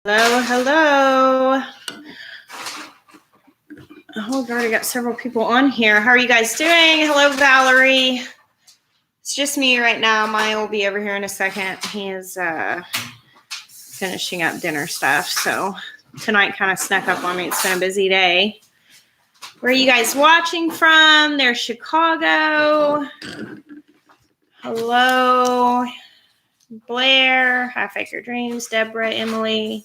Hello, hello. Oh, I've already got several people on here. How are you guys doing? Hello, Valerie. It's just me right now. Maya will be over here in a second. He is finishing up dinner stuff. So tonight kind of snuck up on me. It's been a busy day. Where are you guys watching from? There's Chicago. Hello, Blair. Half Acre Dreams. Deborah, Emily.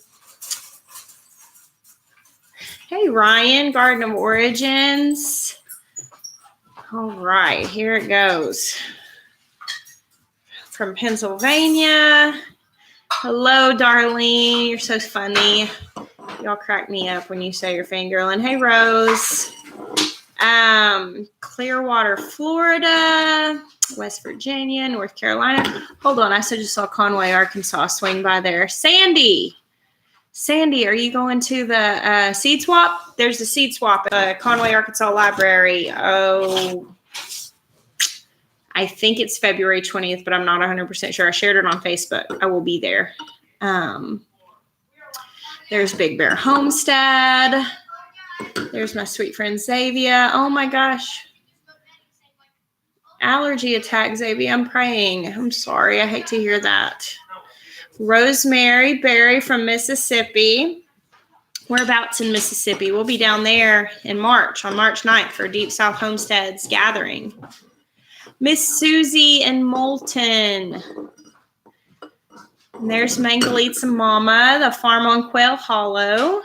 Hey, Ryan, Garden of Origins. All right, here it goes. From Pennsylvania. Hello, Darlene. You're so funny. Y'all crack me up when you say you're fangirling. Hey, Rose. Clearwater, Florida. West Virginia, North Carolina. Hold on, I just saw Conway, Arkansas swing by there. Sandy, are you going to the seed swap? There's a seed swap at Conway, Arkansas Library. Oh, I think it's February 20th, but I'm not 100% sure. I shared it on Facebook. I will be there. There's Big Bear Homestead. There's my sweet friend Xavier. Oh my gosh. Allergy attack, Xavier. I'm praying. I'm sorry. I hate to hear that. Rosemary Berry from Mississippi. Whereabouts in Mississippi? We'll be down there in March, on March 9th for Deep South Homesteads gathering. Miss Susie and Moulton. And there's Mangalitsa Mama, the farm on Quail Hollow.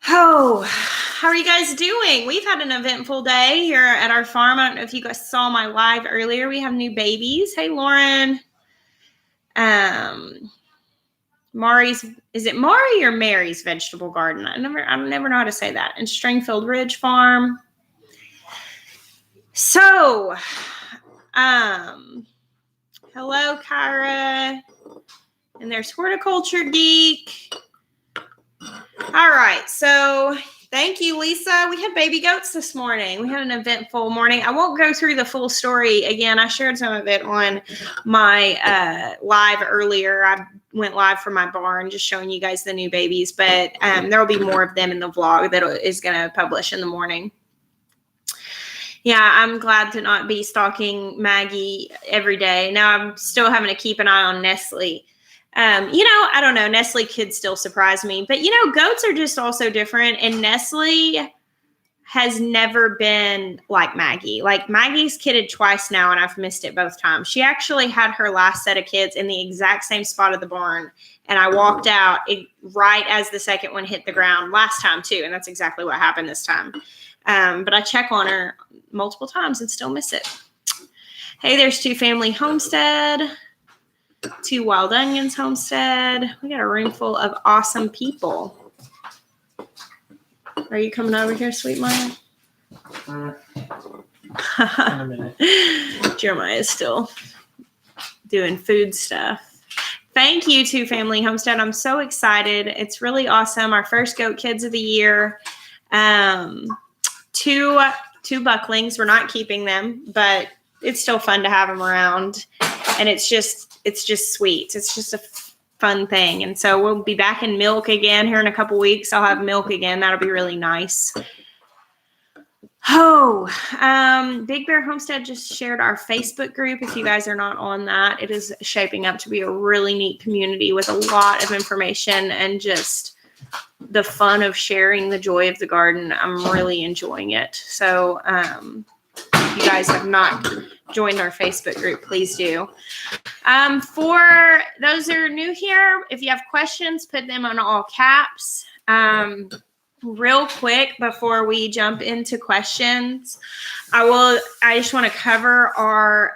How are you guys doing? We've had an eventful day here at our farm. I don't know if you guys saw my live earlier. We have new babies. Hey, Lauren. Mari's, is it Mari or Mary's Vegetable Garden? I never know how to say that. And Stringfield Ridge Farm. So, hello, Kyra. And there's Horticulture Geek. All right, so thank you, Lisa. We had baby goats this morning. We had an eventful morning. I won't go through the full story again. I shared some of it on my live earlier. I went live from my barn just showing you guys the new babies, but there will be more of them in the vlog that is going to publish in the morning. Yeah, I'm glad to not be stalking Maggie every day. Now I'm still having to keep an eye on Nestle. I don't know. Nestle could still surprise me, but goats are just also different. And Nestle has never been like Maggie. Like Maggie's kidded twice now, and I've missed it both times. She actually had her last set of kids in the exact same spot of the barn, and I walked out right as the second one hit the ground last time too, and that's exactly what happened this time. But I check on her multiple times and still miss it. Hey, there's Two Family Homestead. Two Wild Onions Homestead. We got a room full of awesome people. Are you coming over here, sweet Maya? In a minute. Jeremiah is still doing food stuff. Thank you, Two Family Homestead. I'm so excited. It's really awesome. Our first goat kids of the year. Two bucklings. We're not keeping them, but it's still fun to have them around. And it's just sweet. It's just a fun thing. And so we'll be back in milk again here in a couple weeks. I'll have milk again. That'll be really nice. Big Bear Homestead just shared our Facebook group. If you guys are not on that, it is shaping up to be a really neat community with a lot of information and just the fun of sharing the joy of the garden. I'm really enjoying it. So, if you guys have not joined our Facebook group, please do. For those that are new here, if you have questions, put them on all caps. Real quick before we jump into questions, I just want to cover our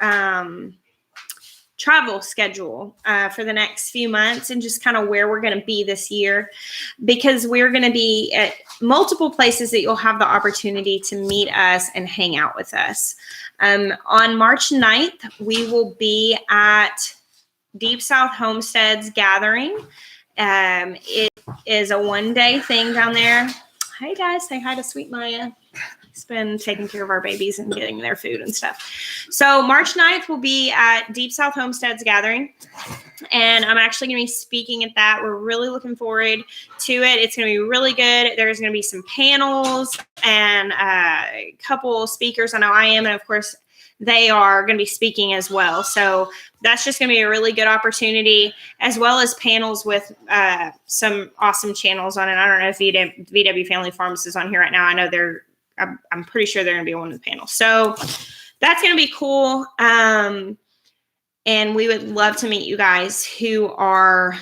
travel schedule for the next few months and just kind of where we're going to be this year, because we're going to be at multiple places that you'll have the opportunity to meet us and hang out with us. On March 9th, we will be at Deep South Homesteads gathering. It is a one-day thing down there. Hey guys, say hi to sweet Maya. He's been taking care of our babies and getting their food and stuff. So March 9th will be at Deep South Homestead's gathering. And I'm actually going to be speaking at that. We're really looking forward to it. It's going to be really good. There's going to be some panels and a couple speakers. I know I am. And of course, they are going to be speaking as well. So that's just going to be a really good opportunity, as well as panels with some awesome channels on it. I don't know if VW Family Farms is on here right now. I know I'm pretty sure they're going to be one of the panels. So that's going to be cool. And we would love to meet you guys who are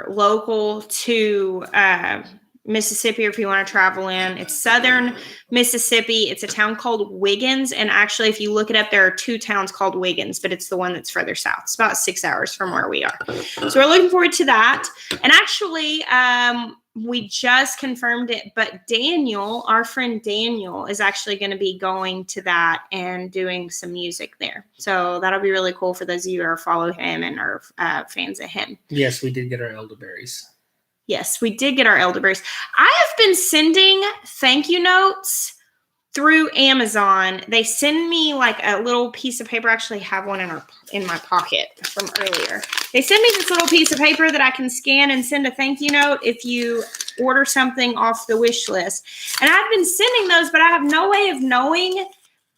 local to Mississippi, or if you want to travel in. It's southern Mississippi. It's a town called Wiggins. And actually, if you look it up, there are 2 towns called Wiggins, but it's the one that's further south. It's about 6 hours from where we are. So we're looking forward to that. And actually, we just confirmed it, but Daniel, our friend Daniel, is actually going to be going to that and doing some music there. So that'll be really cool for those of you who follow him and are fans of him. Yes, we did get our elderberries. Yes, we did get our elderberries. I have been sending thank you notes through Amazon. They send me like a little piece of paper. I actually have one in my pocket from earlier. They send me this little piece of paper that I can scan and send a thank you note if you order something off the wish list. And I've been sending those, but I have no way of knowing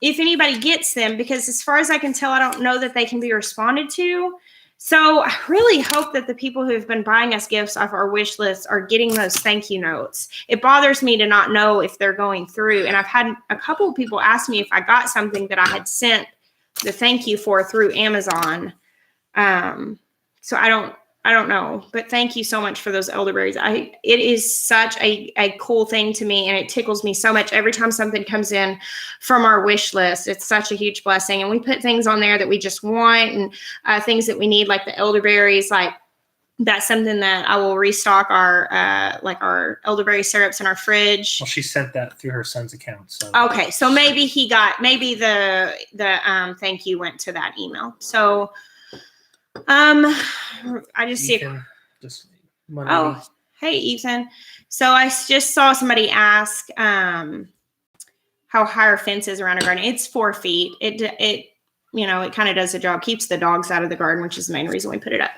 if anybody gets them, because as far as I can tell, I don't know that they can be responded to. So I really hope that the people who have been buying us gifts off our wish list are getting those thank you notes. It bothers me to not know if they're going through. And I've had a couple of people ask me if I got something that I had sent the thank you for through Amazon. So I don't know, but thank you so much for those elderberries. It is such a cool thing to me, and it tickles me so much every time something comes in from our wish list. It's such a huge blessing. And we put things on there that we just want, and things that we need, like the elderberries. Like, that's something that I will restock our elderberry syrups in our fridge. Well, she sent that through her son's account. So okay, so maybe the thank you went to that email. So I just see. Oh, hey, Ethan. So I just saw somebody ask how high our fence is around our garden. It's 4 feet. It kind of does the job, keeps the dogs out of the garden, which is the main reason we put it up.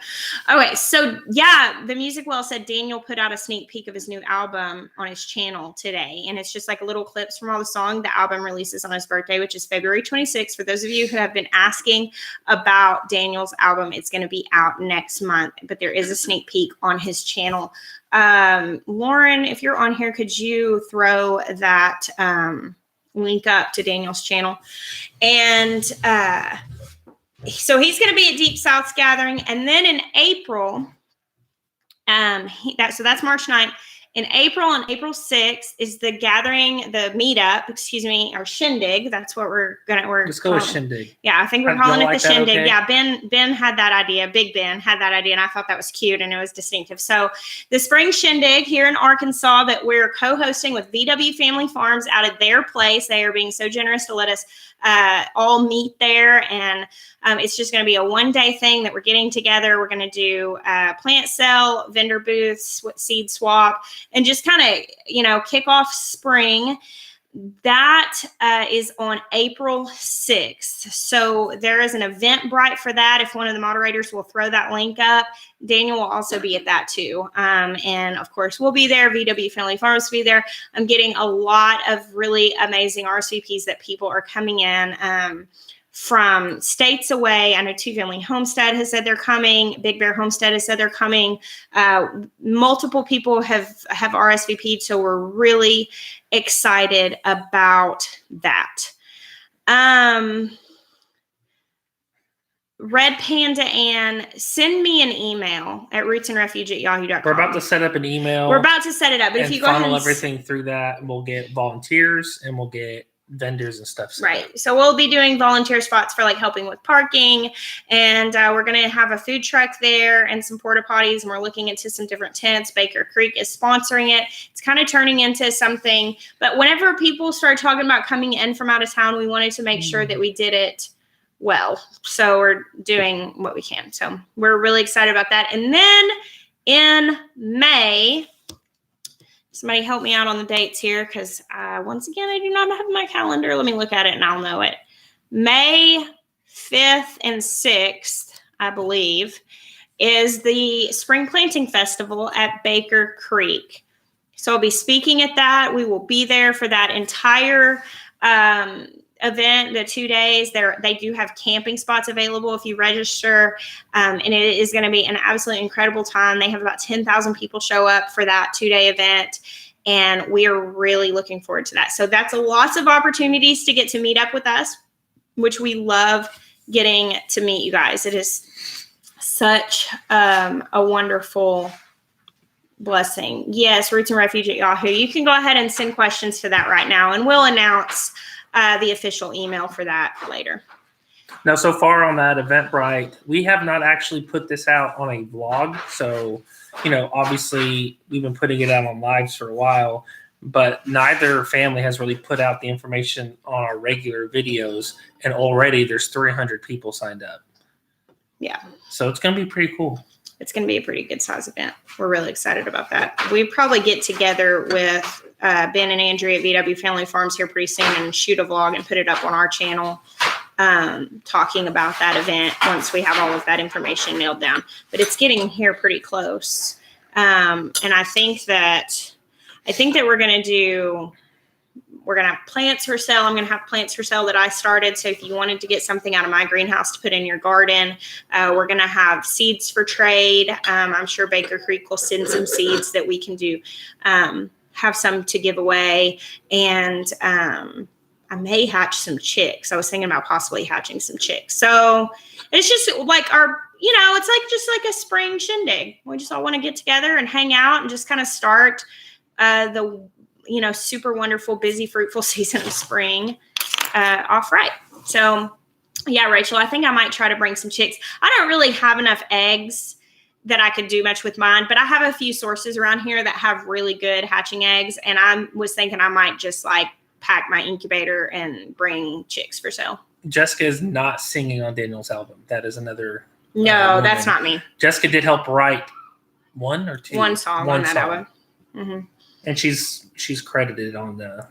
Okay, so yeah, the Music Well said Daniel put out a sneak peek of his new album on his channel today, and it's just like little clips from all the songs. The album releases on his birthday, which is February 26th. For those of you who have been asking about Daniel's album, it's going to be out next month, but there is a sneak peek on his channel. Lauren, if you're on here, could you throw that link up to Daniel's channel? And so he's going to be at Deep South's gathering, and then in April, that's March 9th. In April, on April 6th, is the gathering, the meetup, or shindig. That's what let's go with shindig. Yeah, I think we're calling it the shindig. Okay? Yeah, Ben had that idea. Big Ben had that idea, and I thought that was cute and it was distinctive. So the spring shindig here in Arkansas that we're co-hosting with VW Family Farms out of their place. They are being so generous to let us all meet there, and it's just going to be a one-day thing that we're getting together. We're going to do plant sale, vendor booths, seed swap, and just kind of kick off spring. That is on April 6th. So there is an Eventbrite for that. If one of the moderators will throw that link up, Daniel will also be at that too. And of course, we'll be there. VW Family Farms will be there. I'm getting a lot of really amazing RSVPs that people are coming in from states away. I know Two Family Homestead has said they're coming. Big Bear Homestead has said they're coming. Multiple people have RSVP'd, so we're really excited about that. Red Panda Ann, send me an email at rootsandrefuge@yahoo.com. We're about to set up an email. We're about to set it up, but if you go ahead and funnel everything through that, we'll get volunteers and we'll get vendors and stuff. Right. So we'll be doing volunteer spots for like helping with parking, and we're going to have a food truck there and some porta potties, and we're looking into some different tents. Baker Creek is sponsoring it. It's kind of turning into something, but whenever people start talking about coming in from out of town, we wanted to make sure that we did it well. So we're doing what we can. So we're really excited about that. And then in May, Somebody help me out on the dates here because once again, I do not have my calendar. Let me look at it and I'll know it. May 5th and 6th, I believe, is the Spring Planting Festival at Baker Creek. So I'll be speaking at that. We will be there for that entire event, the 2 days. They do have camping spots available if you register, and it is going to be an absolutely incredible time. They have about 10,000 people show up for that 2-day event, and we are really looking forward to that. So that's lots of opportunities to get to meet up with us, which we love getting to meet you guys. It is such a wonderful blessing. Yes, Roots and Refuge at Yahoo. You can go ahead and send questions to that right now, and we'll announce the official email for that later. Now, so far on that Eventbrite, we have not actually put this out on a vlog. So, obviously we've been putting it out on lives for a while, but neither family has really put out the information on our regular videos. And already there's 300 people signed up. Yeah. So it's going to be pretty cool. It's going to be a pretty good size event. We're really excited about that. We probably get together with Ben and Andrea at VW Family Farms here pretty soon and shoot a vlog and put it up on our channel, talking about that event once we have all of that information nailed down. But it's getting here pretty close. And I think that we're going to have plants for sale. I'm going to have plants for sale that I started. So if you wanted to get something out of my greenhouse to put in your garden, we're going to have seeds for trade. I'm sure Baker Creek will send some seeds that we can do, have some to give away. And I may hatch some chicks. I was thinking about possibly hatching some chicks. So it's just like it's like just like a spring shindig. We just all want to get together and hang out and just kind of start the super wonderful, busy, fruitful season of spring off right. So yeah, Rachel, I think I might try to bring some chicks. I don't really have enough eggs that I could do much with mine, but I have a few sources around here that have really good hatching eggs. And I was thinking I might just pack my incubator and bring chicks for sale. Jessica is not singing on Daniel's album. That is another. No, that's not me. Jessica did help write one song on that album. Mm-hmm. And she's credited on the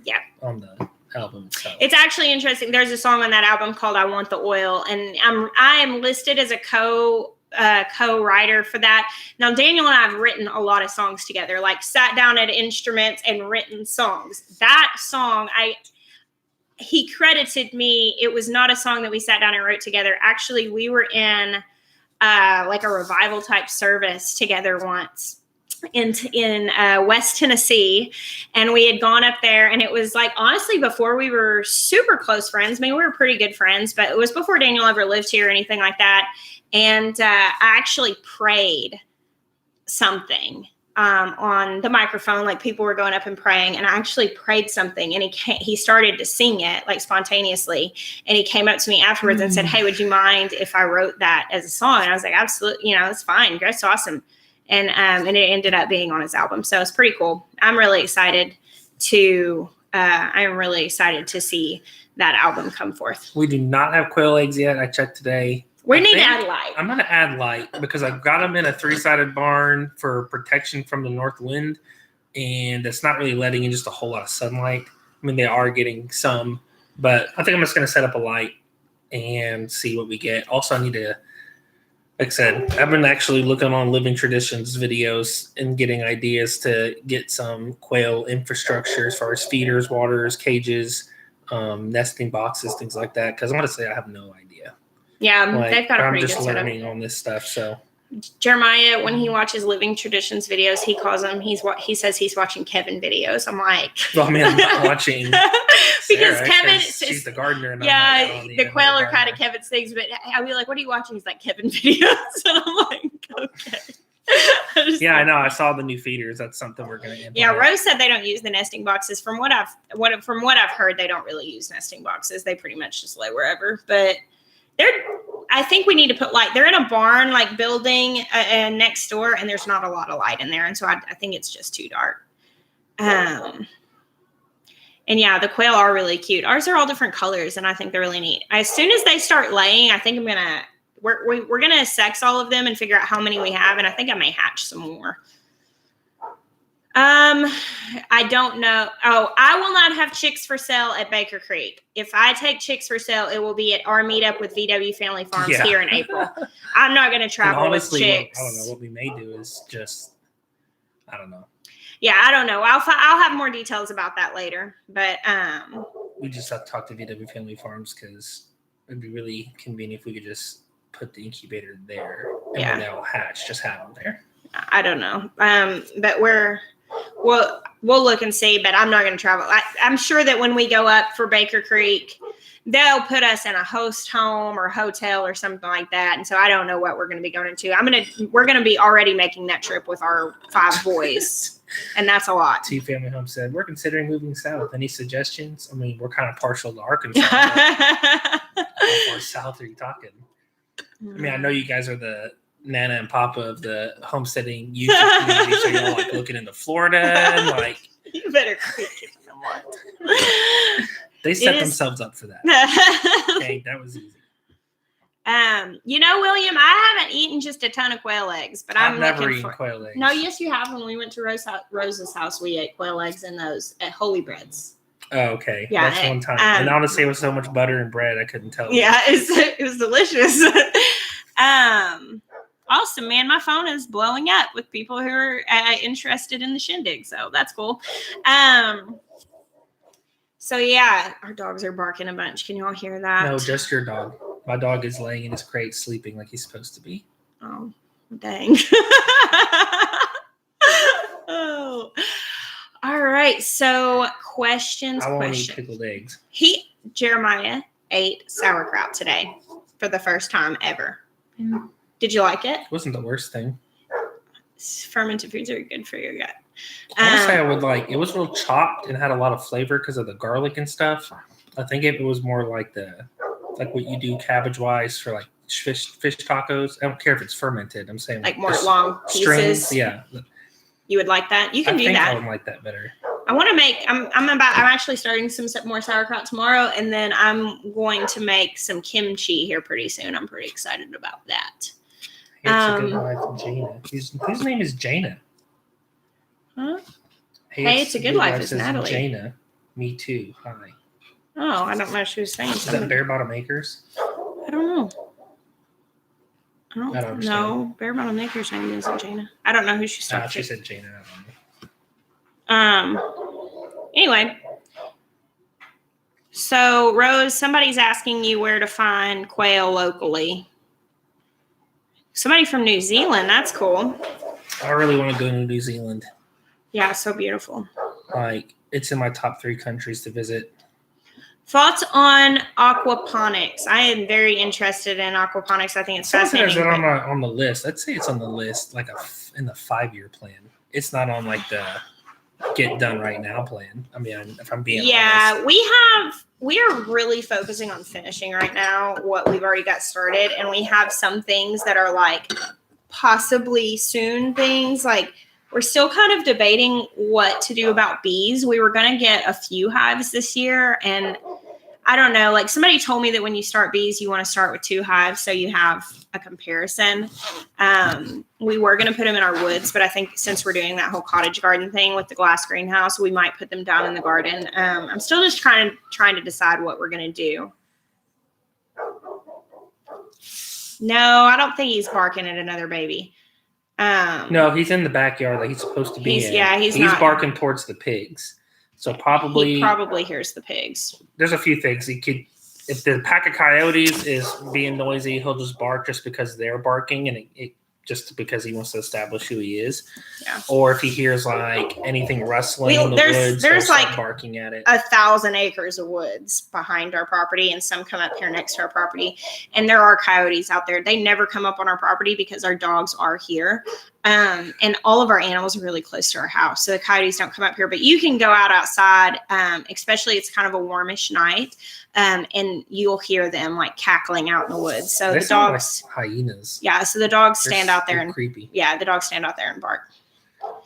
album. So. It's actually interesting. There's a song on that album called "I Want the Oil," and I am listed as a co-writer for that. Now, Daniel and I have written a lot of songs together, sat down at instruments and written songs. That song, he credited me. It was not a song that we sat down and wrote together. Actually, we were in a revival type service together once in West Tennessee, and we had gone up there, and it was honestly before we were super close friends. I mean, we were pretty good friends, but it was before Daniel ever lived here or anything like that. And I actually prayed something on the microphone, people were going up and praying, and I actually prayed something, and he started to sing it spontaneously, and he came up to me afterwards and said, "Hey, would you mind if I wrote that as a song?" And I was like, "Absolutely, it's fine. That's awesome." And it ended up being on his album. So it's pretty cool. I'm really excited to see that album come forth. We do not have quail eggs yet. I checked today. We need to add light. I'm going to add light because I've got them in a 3-sided barn for protection from the north wind. And it's not really letting in just a whole lot of sunlight. I mean, they are getting some, but I think I'm just going to set up a light and see what we get. Also, I need to, like I said, I've been actually looking on Living Traditions videos and getting ideas to get some quail infrastructure as far as feeders, waters, cages, nesting boxes, things like that. Because I want to say I have no idea. Yeah, they've got a pretty good setup. I'm just learning on this stuff. So Jeremiah, when he watches Living Traditions videos, he calls them. He says he's watching Kevin videos. I'm like, well, I mean, I'm not watching because Sarah, Kevin, she's the gardener. And the quail are kind of Kevin's things, but I'll be like, "What are you watching?" He's like, "Kevin videos," and I'm like, "Okay." Yeah, I know. I saw the new feeders. That's something we're going to. Yeah, Rose said they don't use the nesting boxes. From what I've heard, they don't really use nesting boxes. They pretty much just lay wherever. But I think we need to put light. They're in a barn, building next door, and there's not a lot of light in there, and so I think it's just too dark. And yeah, the quail are really cute. Ours are all different colors, and I think they're really neat. As soon as they start laying, I think we're gonna sex all of them and figure out how many we have, and I think I may hatch some more. I don't know. Oh, I will not have chicks for sale at Baker Creek. If I take chicks for sale, it will be at our meetup with VW Family Farms here in April. I'm not going to travel honestly, with chicks. I don't know. What we may do is just, I don't know. Yeah, I don't know. I'll have more details about that later. But we just have to talk to VW Family Farms because it'd be really convenient if we could just put the incubator there and when they'll hatch, just have them there. I don't know. But we'll look and see, but I'm not going to travel. I'm sure that when we go up for Baker Creek, they'll put us in a host home or hotel or something like that. And so I don't know what we're going to be going into. We're going to be already making that trip with our 5 boys. And that's a lot. Family Home said, we're considering moving south. Any suggestions? I mean, we're kind of partial to Arkansas. How far south are you talking? I mean, I know you guys are the Nana and Papa of the homesteading youth community, so you're like looking into Florida and like you better quit giving them one. They set themselves up for that. Okay, that was easy. William, I haven't eaten just a ton of quail eggs, but I've never eaten quail eggs. No, yes, you have. When we went to Rose's house, we ate quail eggs in those at Holy Breads. Oh, okay. Yeah, that's one time. And honestly, it was so much butter and bread, I couldn't tell. Yeah, it was delicious. Awesome, man. My phone is blowing up with people who are interested in the shindig, so that's cool. So yeah, our dogs are barking a bunch. Can you all hear that? No, just your dog. My dog is laying in his crate sleeping like he's supposed to be. Oh, dang. Oh. All right. So questions. I won't eat pickled eggs. Jeremiah ate sauerkraut today for the first time ever. Did you like it? It wasn't the worst thing. Fermented foods are good for your gut. Honestly, I would like it was real chopped and had a lot of flavor because of the garlic and stuff. I think it was more like what you do cabbage wise for like fish tacos. I don't care if it's fermented. I'm saying like more long pieces. Yeah. You would like that? You can do that. I would like that better. I want to make. I'm actually starting some more sauerkraut tomorrow, and then I'm going to make some kimchi here pretty soon. I'm pretty excited about that. Hey, it's a good life from Jaina. Whose name is Jaina? Huh? Hey, it's a good life is Natalie. Jaina. Me too. Hi. Oh, I don't know what she was saying. Is that Bare Bottom Acres? I don't know. I don't know. Bare Bottom Acres name isn't Jaina. I don't know who she's talking to. She said Jaina. I don't know. Anyway. So, Rose, somebody's asking you where to find quail locally. Somebody from New Zealand. That's cool. I really want to go to New Zealand. Yeah, it's so beautiful. Like, it's in my top 3 countries to visit. Thoughts on aquaponics? I am very interested in aquaponics. I think it's fascinating. Is it on the list? I'd say it's on the list, like in the 5-year plan. It's not on like the get done right now plan. I mean, if I'm being honest. We are really focusing on finishing right now what we've already got started, and we have some things that are like possibly soon things. Like we're still kind of debating what to do about bees. We were going to get a few hives this year, and I don't know, like somebody told me that when you start bees, you want to start with 2 hives so you have a comparison. We were going to put them in our woods, but I think since we're doing that whole cottage garden thing with the glass greenhouse, we might put them down in the garden. I'm still just trying to decide what we're going to do. No, I don't think he's barking at another baby. No, he's in the backyard like he's supposed to be in. Yeah, he's barking towards the pigs. So he probably hears the pigs. There's a few things he could. If the pack of coyotes is being noisy, he'll just bark just because they're barking, and it just because he wants to establish who he is. Yeah. Or if he hears like anything rustling in the woods, there's like barking at it. 1,000 acres of woods behind our property, and some come up here next to our property. And there are coyotes out there. They never come up on our property because our dogs are here. And all of our animals are really close to our house. So the coyotes don't come up here, but you can go outside, especially it's kind of a warmish night. And you'll hear them like cackling out in the woods. So the dogs, like hyenas. Yeah. So the dogs stand out there and creepy. Yeah. The dogs stand out there and bark.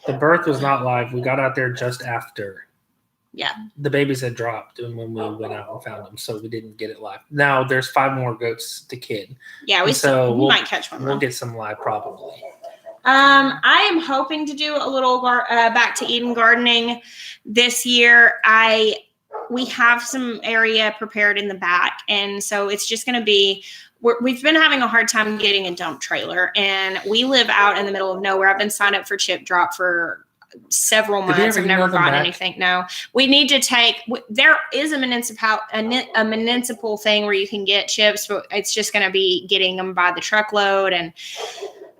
The birth was not live. We got out there just after. Yeah. The babies had dropped when we went out and found them. So we didn't get it live. Now there's 5 more goats to kid. Yeah. We might catch one. We'll get some live probably. I am hoping to do a little back to Eden gardening this year. We have some area prepared in the back, and so it's just going to be. We've been having a hard time getting a dump trailer, and we live out in the middle of nowhere. I've been signed up for Chip Drop for several months. I've never gotten anything. No, we need to take. There is a municipal thing where you can get chips, but it's just going to be getting them by the truckload, and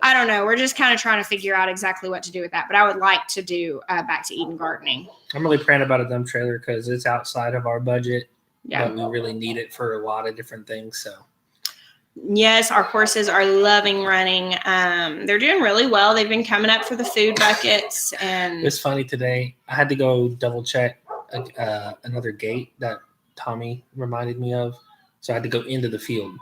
I don't know. We're just kind of trying to figure out exactly what to do with that. But I would like to do back to Eden gardening. I'm really praying about a dump trailer because it's outside of our budget. Yeah, but we really need it for a lot of different things. So. Yes, our horses are loving running. They're doing really well. They've been coming up for the food buckets. And it's funny today. I had to go double check another gate that Tommy reminded me of. So I had to go into the field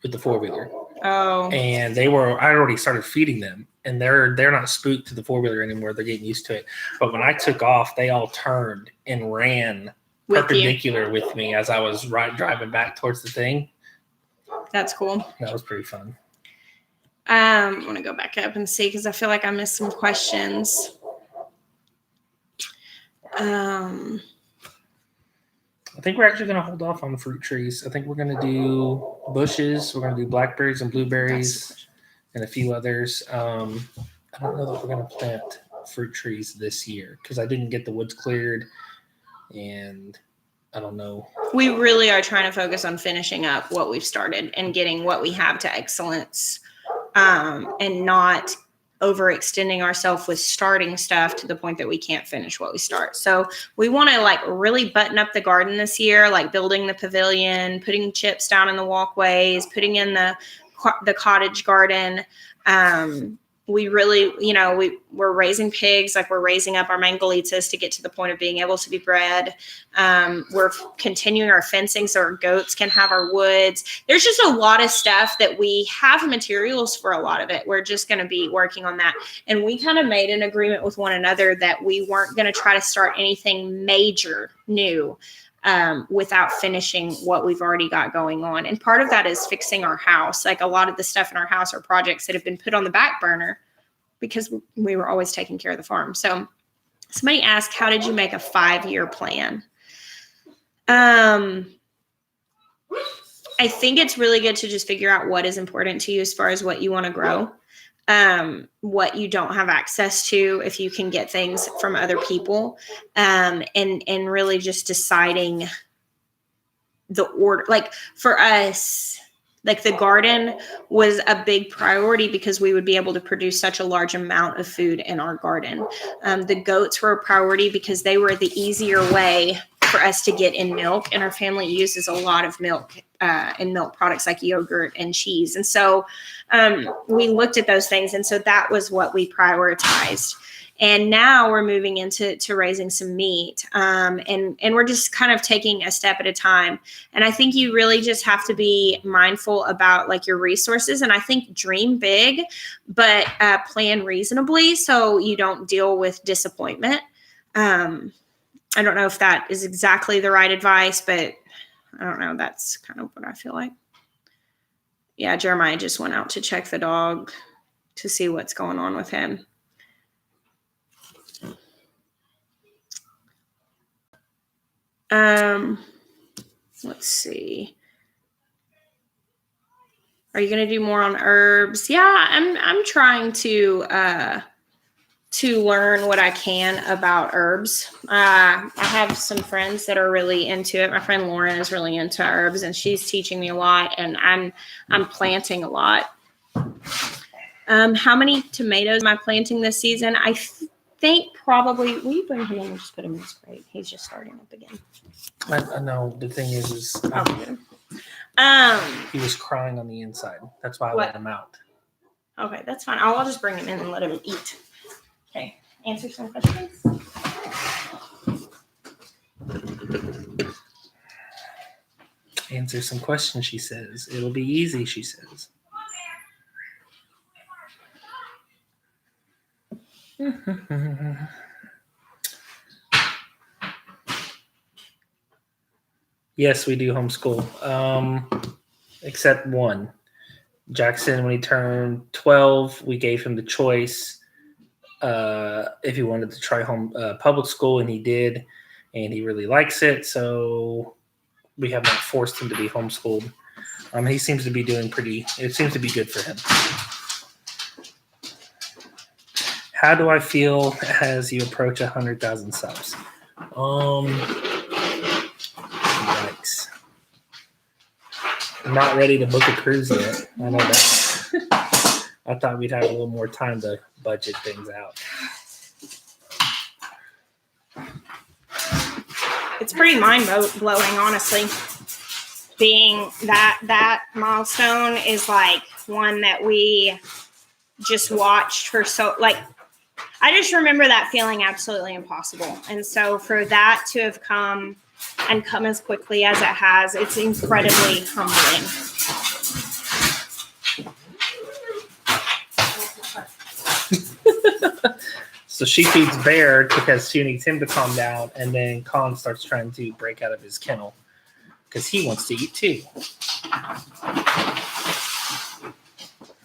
with the 4-wheeler. Oh. And I already started feeding them, and they're not spooked to the 4-wheeler anymore. They're getting used to it. But when I took off, they all turned and ran perpendicular with me as I was driving back towards the thing. That's cool. That was pretty fun. I want to go back up and see because I feel like I missed some questions. I think we're actually going to hold off on fruit trees. I think we're going to do bushes. We're going to do blackberries and blueberries and a few others. I don't know that we're going to plant fruit trees this year because I didn't get the woods cleared, and I don't know. We really are trying to focus on finishing up what we've started and getting what we have to excellence, and not overextending ourselves with starting stuff to the point that we can't finish what we start. So we want to really button up the garden this year, like building the pavilion, putting chips down in the walkways, putting in the cottage garden. We really, we're raising pigs, we're raising up our mangalitas to get to the point of being able to be bred. We're continuing our fencing so our goats can have our woods. There's just a lot of stuff that we have materials for a lot of it. We're just going to be working on that. And we kind of made an agreement with one another that we weren't going to try to start anything major new without finishing what we've already got going on. And part of that is fixing our house. A lot of the stuff in our house are projects that have been put on the back burner because we were always taking care of the farm. So somebody asked, how did you make a 5-year plan? I think it's really good to just figure out what is important to you as far as what you want to grow. What you don't have access to, if you can get things from other people, and really just deciding the order. For us, the garden was a big priority because we would be able to produce such a large amount of food in our garden. The goats were a priority because they were the easier way for us to get in milk, and our family uses a lot of milk and milk products like yogurt and cheese. And so we looked at those things, and so that was what we prioritized. And now we're moving into raising some meat, and we're just kind of taking a step at a time. And I think you really just have to be mindful about your resources. And I think dream big, but plan reasonably so you don't deal with disappointment. I don't know if that is exactly the right advice, but I don't know. That's kind of what I feel like. Yeah, Jeremiah just went out to check the dog to see what's going on with him. Let's see. Are you going to do more on herbs? Yeah, I'm trying to learn what I can about herbs. I have some friends that are really into it. My friend Lauren is really into herbs, and she's teaching me a lot, and I'm planting a lot. How many tomatoes am I planting this season? I think probably, will you bring him in and just put him in his crate? He's just starting up again. I know. The thing is he was crying on the inside. That's why I let him out. Okay, that's fine. I'll just bring him in and let him eat. Okay, answer some questions. Answer some questions, she says. It'll be easy, she says. Yes, we do homeschool. Except one. Jackson, when he turned 12, we gave him the choice if he wanted to try public school, and he did, and he really likes it. So we have not forced him to be homeschooled. He seems to be doing it seems to be good for him. How do I feel as you approach 100,000 subs? Yikes. I'm not ready to book a cruise yet. I know that. I thought we'd have a little more time to budget things out. It's pretty mind-blowing, honestly. Being that milestone is like one that we just watched for I just remember that feeling absolutely impossible. And so for that to have come as quickly as it has, it's incredibly humbling. So she feeds Bear because she needs him to calm down, and then Colin starts trying to break out of his kennel because he wants to eat too.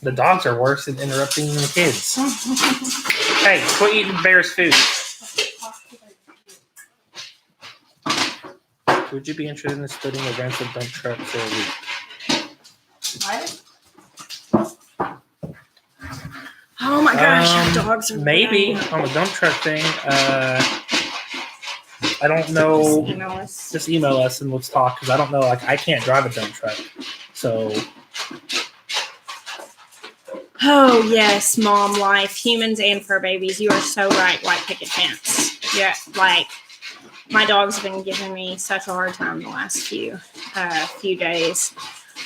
The dogs are worse than interrupting the kids. Hey, quit eating Bear's food. Would you be interested in splitting a rental dump truck for a week? What? Oh my gosh, dogs are maybe wild. on the dump truck thing. I don't know. Just email us and let's talk, because I don't know. Like, I can't drive a dump truck, so. Oh yes, mom life, humans and fur babies. You are so right, white picket fence. Yeah, like my dog's been giving me such a hard time the last few days.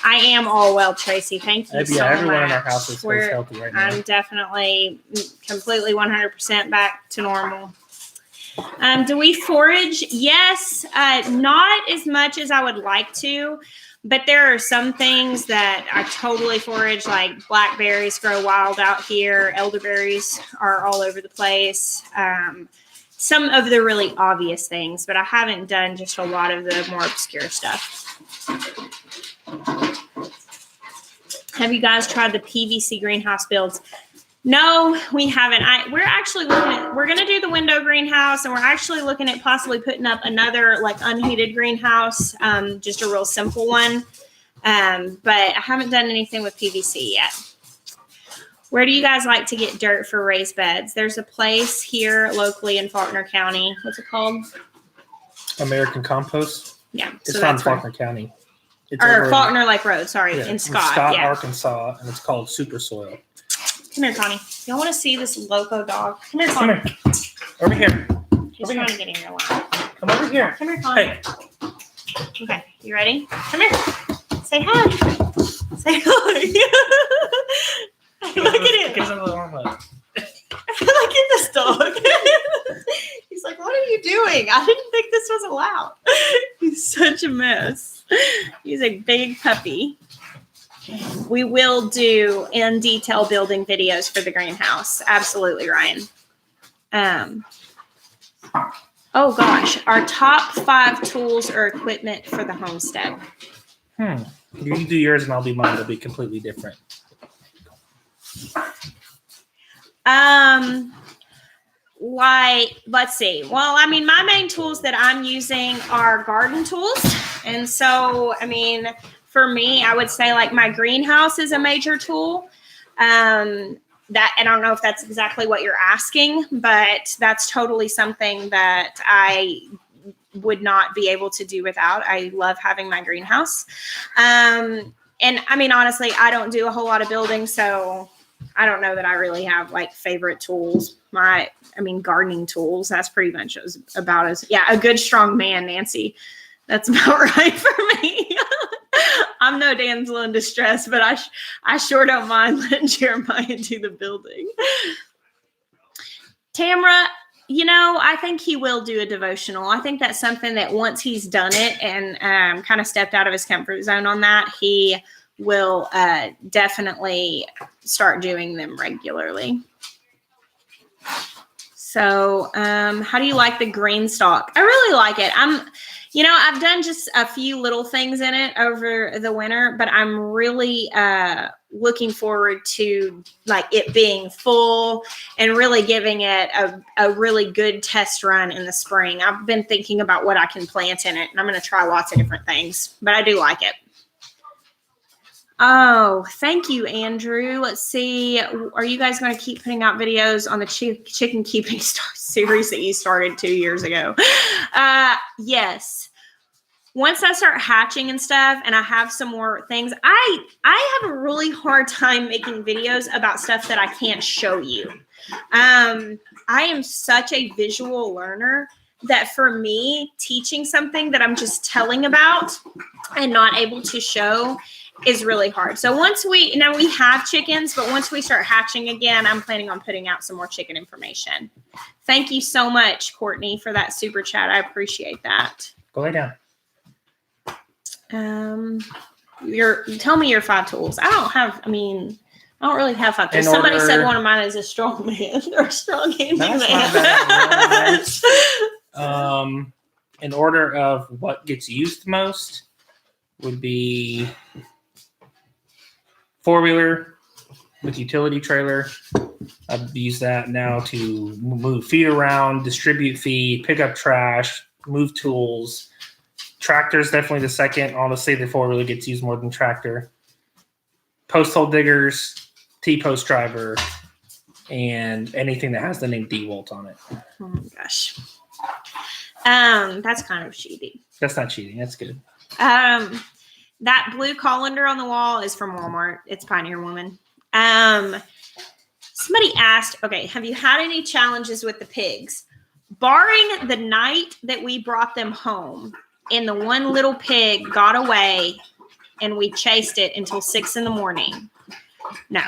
I am all well, Tracy. Thank you so much. Everyone in our house is healthy right now. I'm definitely completely 100% back to normal. Do we forage? Yes, not as much as I would like to, but there are some things that I totally forage, like blackberries grow wild out here. Elderberries are all over the place. Some of the really obvious things, but I haven't done just a lot of the more obscure stuff. Have you guys tried the PVC greenhouse builds? No, we haven't. We're going to do the window greenhouse, and we're actually looking at possibly putting up another like unheated greenhouse, just a real simple one. But I haven't done anything with PVC yet. Where do you guys like to get dirt for raised beds? There's a place here locally in Faulkner County. What's it called? American Compost. Yeah. It's not in Faulkner County. Or Faulkner Lake Road, sorry, in Scott, Arkansas, and it's called Super Soil. Come here, Connie. Y'all want to see this loco dog? Come here, Connie. Come here. Over here. He's trying to get in your lap. Come over here. Come here, Connie. Hey. Okay, you ready? Come here. Say hi. Say hi. Look at him. Give him a little arm hug. Look at this dog. He's like, what are you doing? I didn't think this was allowed. He's such a mess. He's a big puppy. We will do in detail building videos for the greenhouse. Absolutely, Ryan. Oh gosh, our top 5 tools or equipment for the homestead. You do yours and I'll do mine. It'll be completely different. Let's see. Well, I mean, my main tools that I'm using are garden tools. And so, I mean, for me, I would say like my greenhouse is a major tool. And I don't know if that's exactly what you're asking, but that's totally something that I would not be able to do without. I love having my greenhouse. And I mean, honestly, I don't do a whole lot of building, so I don't know that I really have like favorite tools. Gardening tools, that's pretty much a good strong man, Nancy. That's about right for me. I'm no damsel in distress, but I sure don't mind letting Jeremiah do the building. Tamara, I think he will do a devotional. I think that's something that once he's done it and kind of stepped out of his comfort zone on that, he will definitely start doing them regularly. So how do you like the green stalk? I really like it. I've done just a few little things in it over the winter, but I'm really looking forward to like it being full and really giving it a really good test run in the spring. I've been thinking about what I can plant in it, and I'm going to try lots of different things, but I do like it. Oh, thank you, Andrew. Let's see. Are you guys going to keep putting out videos on the chicken keeping series that you started 2 years ago? Yes. Once I start hatching and stuff and I have some more things, I have a really hard time making videos about stuff that I can't show you. I am such a visual learner that for me, teaching something that I'm just telling about and not able to show is really hard. So once we have chickens, but once we start hatching again, I'm planning on putting out some more chicken information. Thank you so much, Courtney, for that super chat. I appreciate that. Go lay down. Tell me your 5 tools. I don't really have 5 tools. Somebody said one of mine is a strong man or a strong handyman. In order of what gets used most would be 4-wheeler with utility trailer. I've used that now to move feed around, distribute feed, pick up trash, move tools. Tractor is definitely the second. Honestly, the 4-wheeler gets used more than tractor. Post hole diggers, T-post driver, and anything that has the name DeWalt on it. Oh my gosh. That's kind of cheating. That's not cheating. That's good. That blue colander on the wall is from Walmart. It's Pioneer Woman. Somebody asked, okay, have you had any challenges with the pigs? Barring the night that we brought them home and the one little pig got away and we chased it until 6 a.m. No,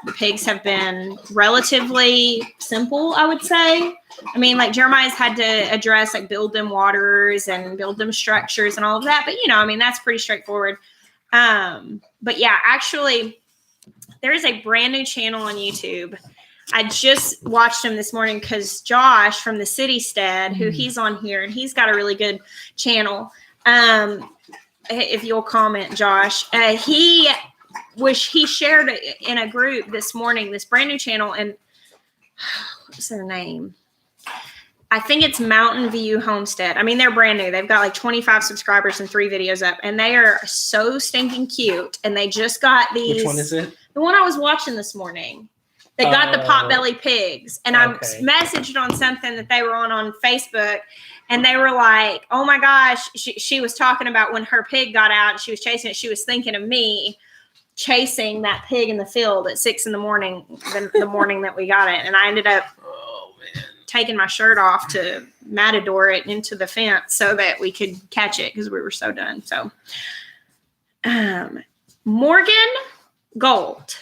the pigs have been relatively simple, I would say. I mean, like Jeremiah's had to address like build them waters and build them structures and all of that. But, that's pretty straightforward. But yeah, actually, there is a brand new channel on YouTube. I just watched him this morning because Josh from the City Stead, who he's on here, and he's got a really good channel. If you'll comment, Josh, he shared in a group this morning, this brand new channel, and what's their name? I think it's Mountain View Homestead. I mean, they're brand new. They've got like 25 subscribers and 3 videos up, and they are so stinking cute. And they just got these. Which one is it? The one I was watching this morning. They got the potbelly pigs, and I messaged on something that they were on Facebook, and they were like, "Oh my gosh!" She was talking about when her pig got out, and she was chasing it. She was thinking of me chasing that pig in the field at 6 a.m. the morning that we got it, and I ended up taking my shirt off to matador it into the fence so that we could catch it because we were so done. So, Morgan Gold.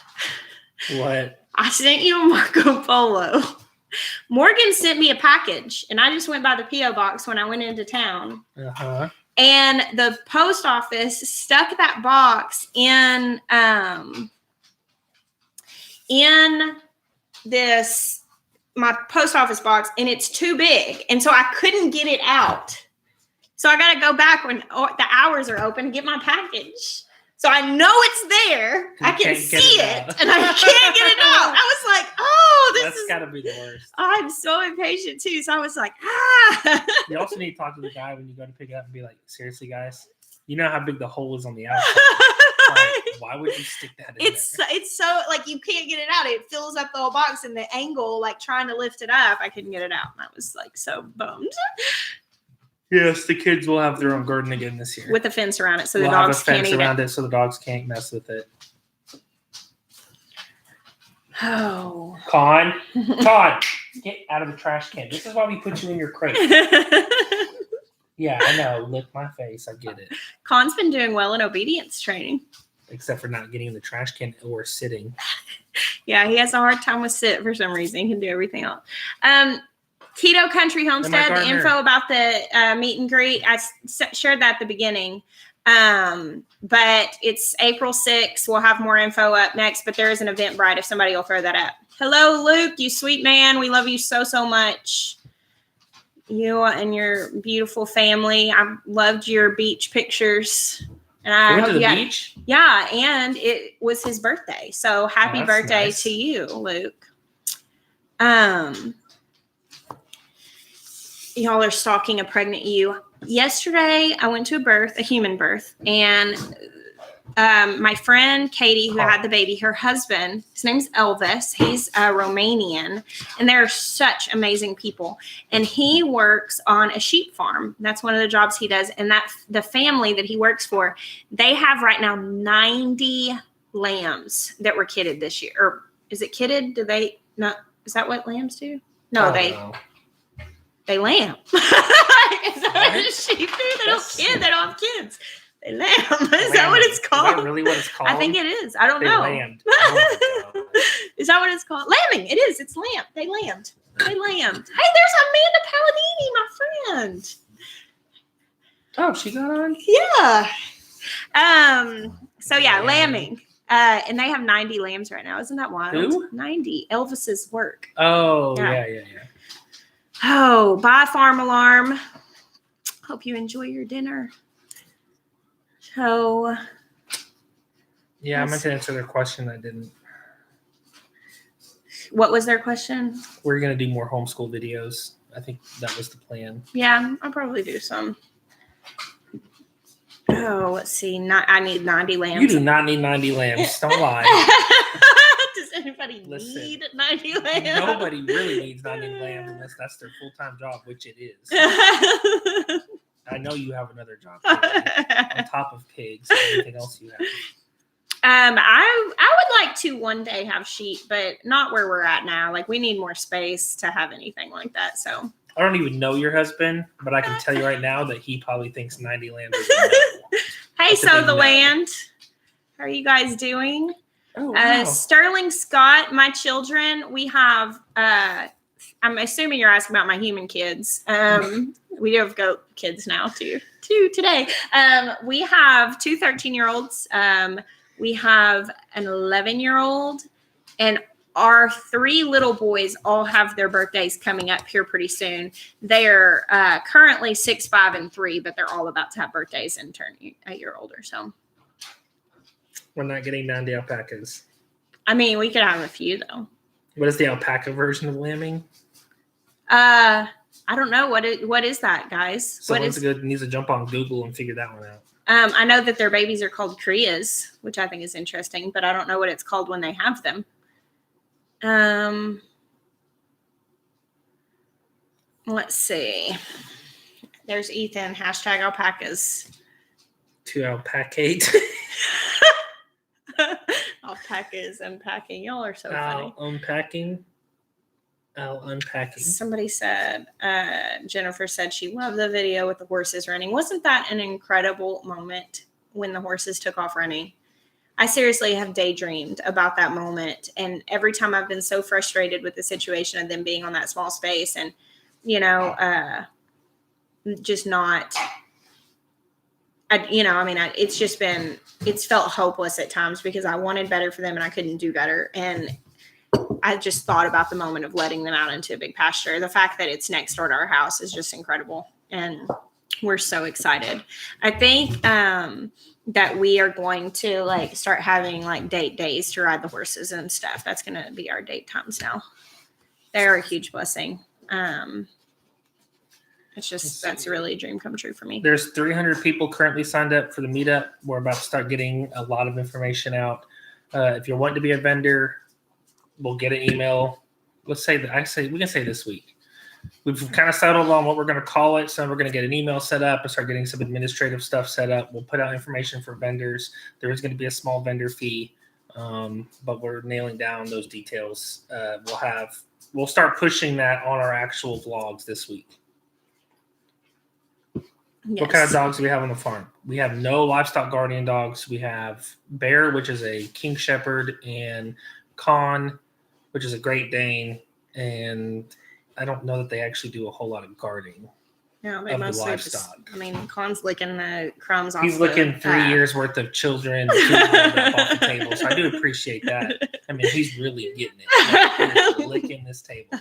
What? I sent you a Marco Polo. Morgan sent me a package, and I just went by the P.O. box when I went into town. Uh-huh. And the post office stuck that box in my post office box, and it's too big. And so I couldn't get it out. So I got to go back when the hours are open and get my package. So I know it's there. I can see it, and I can't get it out. I was like, oh, That's got to be the worst. I'm so impatient too. So I was like, You also need to talk to the guy when you go to pick it up and be like, seriously, guys, you know how big the hole is on the outside. Like, why would you stick that in there? It's so, like, you can't get it out. It fills up the whole box, and the angle, like, trying to lift it up, I couldn't get it out. And I was, like, so bummed. Yes, the kids will have their own garden again this year. With a fence around it so we'll the dogs can't eat it. have a fence around it so the dogs can't mess with it. Oh. Con, get out of the trash can. This is why we put you in your crate. Yeah, I know. Lick my face. I get it. Con's been doing well in obedience training. Except for not getting in the trash can or sitting. Yeah, he has a hard time with sit for some reason. He can do everything else. Keto Country Homestead, the info about the meet and greet, I shared that at the beginning. But it's April 6th. We'll have more info up next, but there is an Eventbrite if somebody will throw that up. Hello, Luke, you sweet man. We love you so, so much. you and your beautiful family. I loved your beach pictures. And I We went hope to the you beach. Yeah, and it was his birthday. So happy that's birthday nice. to you, Luke. Y'all are stalking a pregnant you. Yesterday, I went to a human birth, and my friend Katie, who had the baby, her husband, his name's Elvis. He's Romanian, and they're such amazing people. And he works on a sheep farm. That's one of the jobs he does. And the family that he works for, they have right now 90 lambs that were kidded this year. Or is it kidded? Do they not? Is that what lambs do? No, they lamb. Is that what sheep do? They don't kid. They don't have kids. They lamb. Is that what it's called? Is that really what it's called? I think it is. I don't know. Lambed. Oh Is that what it's called? Lambing. It is. It's lamb. They lambed. Hey, there's Amanda Palladini, my friend. Oh, she got on? Yeah. So yeah, lambing. And they have 90 lambs right now. Isn't that wild? Who? 90. Elvis's work. Oh, yeah. Oh, bye, farm alarm. Hope you enjoy your dinner. So. Yeah, I meant to answer their question. I didn't. What was their question? We're going to do more homeschool videos. I think that was the plan. Yeah, I'll probably do some. Oh, let's see. I need 90 lambs. You do not need 90 lambs. Don't lie. Does anybody need 90 lambs? Nobody really needs 90 lambs unless that's their full-time job, which it is. I know you have another job on top of pigs and everything else you have. I would like to one day have sheep, but not where we're at now. Like, we need more space to have anything like that. So I don't even know your husband, but I can tell you right now that he probably thinks 90 lambs is enough. Hey, so the land. How are you guys doing? Oh, wow. Sterling Scott, my children, we have, I'm assuming you're asking about my human kids. We do have goat kids now too today. We have two 13-year-olds. We have an 11-year-old, and our three little boys all have their birthdays coming up here pretty soon. They are currently 6, 5, and 3, but they're all about to have birthdays and turn a year older. So we're not getting 90 alpacas. I mean, we could have a few though. What is the alpaca version of lambing? I don't know. What is that, guys? Someone needs to jump on Google and figure that one out. I know that their babies are called crias, which I think is interesting, but I don't know what it's called when they have them. Let's see. There's Ethan, #alpacas. To alpacate. Alpacas unpacking. Y'all are so funny. Unpacking. Somebody said, Jennifer said she loved the video with the horses running. Wasn't that an incredible moment when the horses took off running? I seriously have daydreamed about that moment. And every time I've been so frustrated with the situation of them being on that small space and, just not, it's felt hopeless at times because I wanted better for them and I couldn't do better. And I just thought about the moment of letting them out into a big pasture. The fact that it's next door to our house is just incredible. And we're so excited. I think that we are going to start having date days to ride the horses and stuff. That's going to be our date times now. They're a huge blessing. That's really a dream come true for me. There's 300 people currently signed up for the meetup. We're about to start getting a lot of information out. If you're wanting to be a vendor, we'll get an email. We can say this week. We've kind of settled on what we're going to call it. So we're going to get an email set up and start getting some administrative stuff set up. We'll put out information for vendors. There is going to be a small vendor fee, but we're nailing down those details. We'll start pushing that on our actual vlogs this week. Yes. What kind of dogs do we have on the farm? We have no livestock guardian dogs. We have Bear, which is a King Shepherd, and Con, which is a Great Dane. And I don't know that they actually do a whole lot of guarding. No, they of the mostly livestock. just, I mean, Con's licking the crumbs off. He's licking 3 years worth of children food off the table. So I do appreciate that. I mean, he's really getting it. Like, he's licking this table.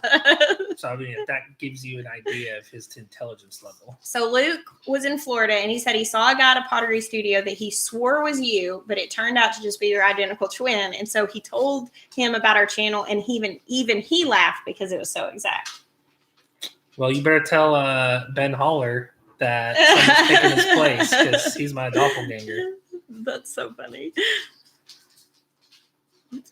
So I mean, if that gives you an idea of his intelligence level. So Luke was in Florida, and he said he saw a guy at a pottery studio that he swore was you, but it turned out to just be your identical twin. And so he told him about our channel, and even he laughed because it was so exact. Well, you better tell Ben Holler that someone's taking his place because he's my doppelganger. That's so funny.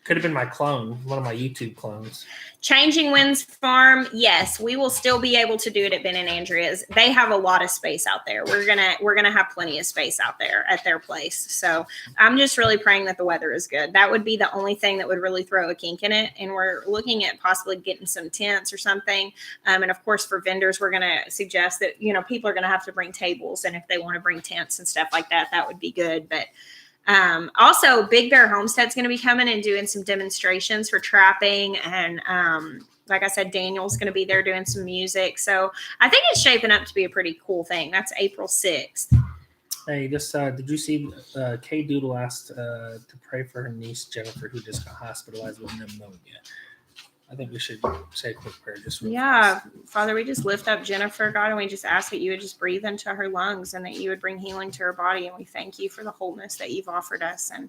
Could have been my clone, one of my YouTube clones. Changing Winds Farm, yes, we will still be able to do it at Ben and Andrea's. They have a lot of space out there. We're gonna have plenty of space out there at their place. So I'm just really praying that the weather is good. That would be the only thing that would really throw a kink in it. And we're looking at possibly getting some tents or something. And of course, for vendors, we're gonna suggest that people are gonna have to bring tables, and if they want to bring tents and stuff like that, that would be good. But also, Big Bear Homestead's going to be coming and doing some demonstrations for trapping. And like I said, Daniel's going to be there doing some music. So I think it's shaping up to be a pretty cool thing. That's April 6th. Hey, just did you see Kay Doodle asked to pray for her niece, Jennifer, who just got hospitalized with pneumonia? I think we should say a quick prayer just real fast. Father, we just lift up Jennifer, God, and we just ask that you would just breathe into her lungs and that you would bring healing to her body. And we thank you for the wholeness that you've offered us. And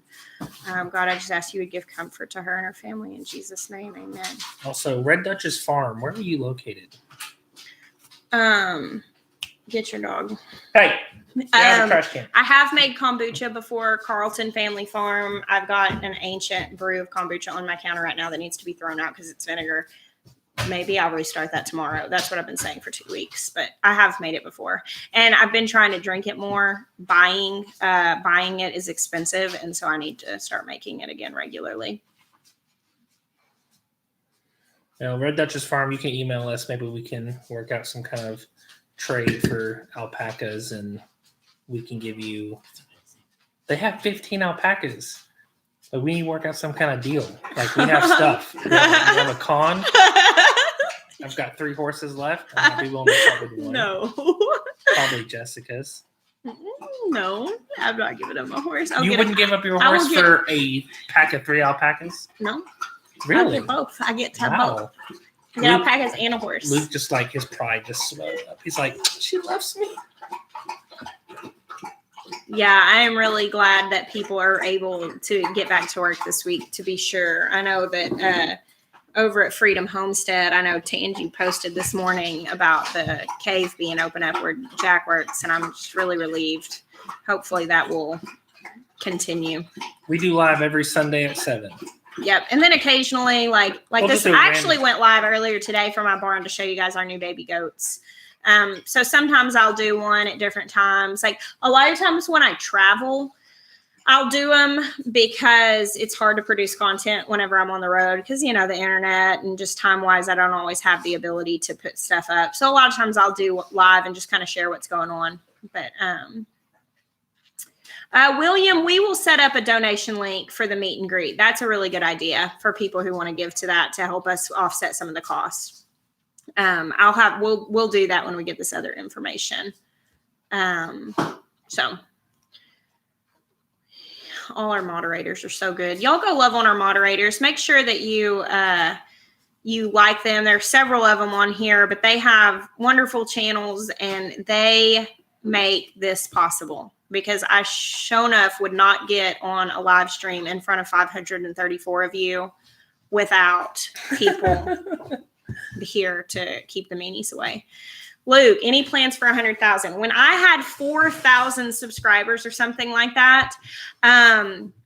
God, I just ask you would give comfort to her and her family in Jesus' name. Amen. Also, Red Duchess Farm, where are you located? Get your dog. Hey, get out of the trash can. I have made kombucha before, Carlton Family Farm. I've got an ancient brew of kombucha on my counter right now that needs to be thrown out because it's vinegar. Maybe I'll restart that tomorrow. That's what I've been saying for 2 weeks, but I have made it before. And I've been trying to drink it more. Buying it is expensive, and so I need to start making it again regularly. Red Duchess Farm, you can email us. Maybe we can work out some kind of trade for alpacas, and we can give you. They have 15 alpacas. But we need to work out some kind of deal. Like, we have stuff. We have a con. I've got 3 horses left. I'm happy willing to part with one. No. Probably Jessica's. No, I'm not giving up my horse. You wouldn't give up your horse for a pack of 3 alpacas? No. Really? I get both. I get to have both. I get alpacas and a horse. Luke just like his pride just swelled up. He's like, she loves me. Yeah, I am really glad that people are able to get back to work this week, to be sure. I know that over at Freedom Homestead, I know Tangi posted this morning about the cave being open up where Jack works, and I'm just really relieved. Hopefully that will continue. We do live every Sunday at 7. Yep. And then occasionally, like this, I actually went live earlier today from my barn to show you guys our new baby goats. So sometimes I'll do one at different times. Like a lot of times when I travel, I'll do them because it's hard to produce content whenever I'm on the road because, the internet and just time wise, I don't always have the ability to put stuff up. So a lot of times I'll do live and just kind of share what's going on. But, William, we will set up a donation link for the meet and greet. That's a really good idea for people who want to give to that to help us offset some of the costs. We'll do that when we get this other information. So all our moderators are so good. Y'all go love on our moderators. Make sure that you like them. There are several of them on here, but they have wonderful channels and they make this possible. Because I sure enough would not get on a live stream in front of 534 of you without people here to keep the meanies away. Luke, any plans for 100,000? When I had 4,000 subscribers or something like that,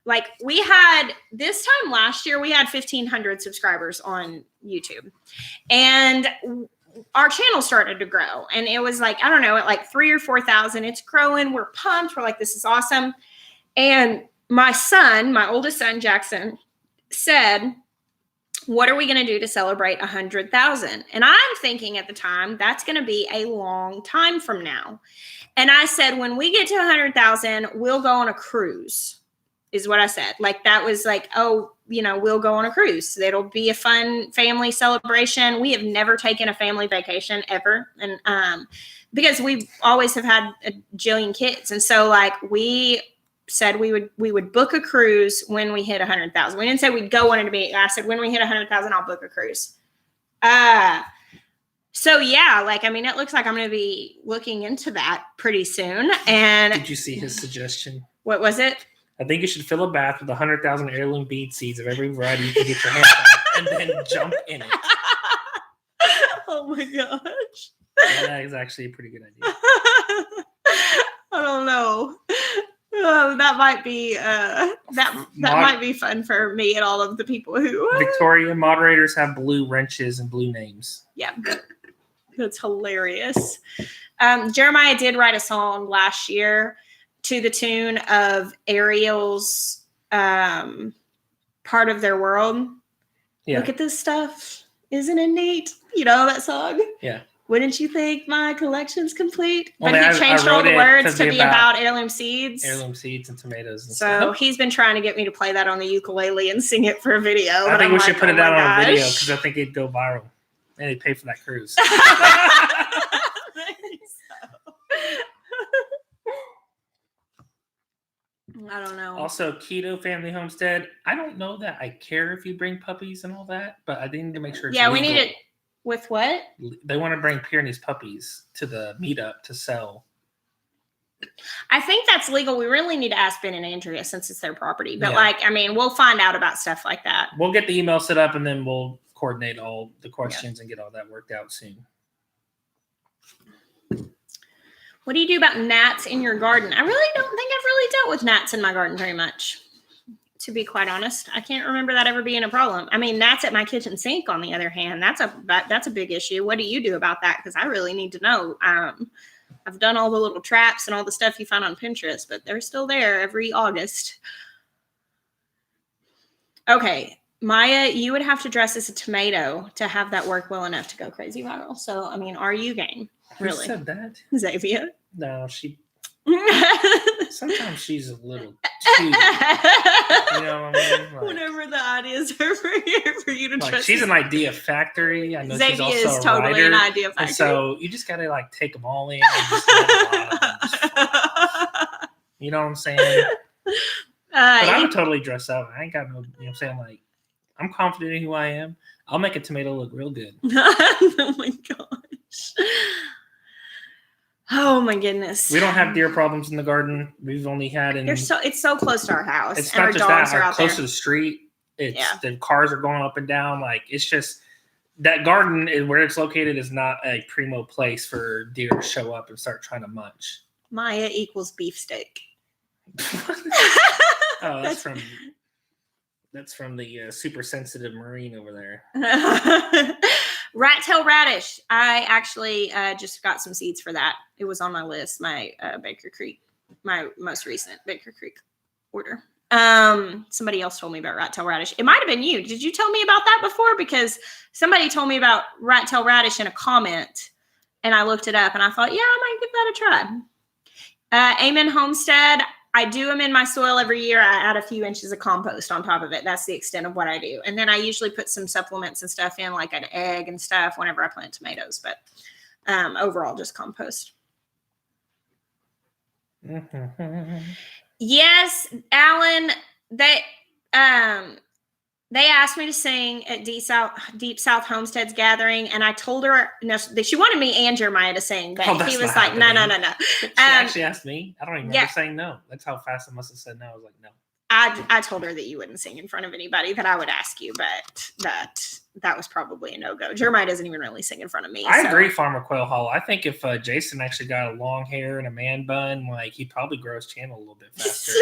like we had this time last year, we had 1,500 subscribers on YouTube. And our channel started to grow, and it was like, I don't know, at like 3,000 or 4,000, it's growing. We're pumped. We're like, this is awesome. And my oldest son, Jackson, said, what are we going to do to celebrate 100,000? And I'm thinking at the time, that's going to be a long time from now. And I said, when we get to 100,000, we'll go on a cruise, is what I said. Like, that was like, oh, we'll go on a cruise. It'll be a fun family celebration. We have never taken a family vacation ever. And because we always have had a jillion kids. And so like we said we would book a cruise when we hit 100,000. We didn't say we'd go on it to be. I said when we hit 100,000, I'll book a cruise. So yeah, like, I mean, it looks like I'm going to be looking into that pretty soon. And did you see his suggestion? What was it? I think you should fill a bath with 100,000 heirloom bead seeds of every variety you can get your hands on, and then jump in it. Oh my gosh. Yeah, that is actually a pretty good idea. I don't know. That might be that might be fun for me and all of the people who Victoria, moderators have blue wrenches and blue names. Yeah. That's hilarious. Jeremiah did write a song last year to the tune of Ariel's Part of Their World. Yeah. Look at this stuff. Isn't it neat? You know that song? Yeah. Wouldn't you think my collection's complete? But he changed all the words to be about heirloom seeds. Heirloom seeds and tomatoes. And so stuff. He's been trying to get me to play that on the ukulele and sing it for a video. I think we should put it out on a video because I think it'd go viral. And he'd pay for that cruise. I don't know. Also, keto family homestead. I don't know that I care if you bring puppies and all that, but I need to make sure it's legal. We need it with what? They want to bring Pyrenees puppies to the meetup to sell. I think that's legal. We really need to ask Ben and Andrea since it's their property. But we'll find out about stuff like that. We'll get the email set up and then we'll coordinate all the questions and get all that worked out soon. What do you do about gnats in your garden? I really don't think I've really dealt with gnats in my garden very much, to be quite honest. I can't remember that ever being a problem. I mean, gnats at my kitchen sink, on the other hand, that's a big issue. What do you do about that? Because I really need to know. I've done all the little traps and all the stuff you find on Pinterest, but they're still there every August. Okay, Maya, you would have to dress as a tomato to have that work well enough to go crazy viral. So, I mean, are you game? Really? Who said that? Xavier. No, she. Sometimes she's a little too. You know what I mean? Like, whenever the ideas are for you to trust. She's an idea factory. I know Xavier she's also is totally writer, an idea factory. And so you just gotta like take them all in. And just let a lot of them just fall. You know what I'm saying? But I would totally dress up. I ain't got no. You know what I'm saying? Like, I'm confident in who I am. I'll make a tomato look real good. Oh my gosh. Oh my goodness. We don't have deer problems in the garden. We've only had it's so close to our house. It's and not our just dogs that, are out close there. to the street. The cars are going up and down. Like, it's just that garden is where it's located is not a primo place for deer to show up and start trying to munch. Maya equals beefsteak. Oh, that's from the super sensitive marine over there. Rat tail radish. I actually just got some seeds for that. It was on my list. My Baker Creek, my most recent Baker Creek order. Somebody else told me about rat tail radish. It might have been you. Did you tell me about that before? Because somebody told me about rat tail radish in a comment, and I looked it up, and I thought, yeah, I might give that a try. Amen Homestead. I do them in my soil every year. I add a few inches of compost on top of it. That's the extent of what I do. And then I usually put some supplements and stuff in, like an egg and stuff whenever I plant tomatoes. But overall, just compost. Yes, Alan, they asked me to sing at Deep South Homestead's gathering, and I told her she wanted me and Jeremiah to sing, but he was like, no. She actually asked me. I don't even remember saying no. That's how fast I must have said no. I was like, no. I told her that you wouldn't sing in front of anybody, that I would ask you, but that was probably a no-go. Jeremiah doesn't even really sing in front of me. I agree, Farmer Quail Hollow. I think if Jason actually got a long hair and a man bun, like, he'd probably grow his channel a little bit faster.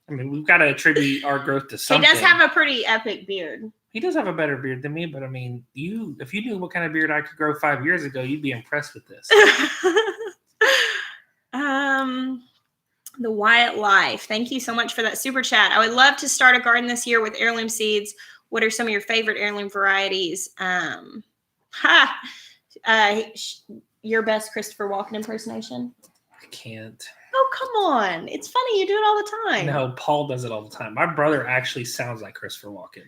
I mean, we've got to attribute our growth to something. He does have a pretty epic beard. He does have a better beard than me, but I mean, if you knew what kind of beard I could grow 5 years ago, you'd be impressed with this. The Wyatt Life. Thank you so much for that super chat. I would love to start a garden this year with heirloom seeds. What are some of your favorite heirloom varieties? Your best Christopher Walken impersonation? I can't. Oh, come on. It's funny. You do it all the time. No, Paul does it all the time. My brother actually sounds like Christopher Walken.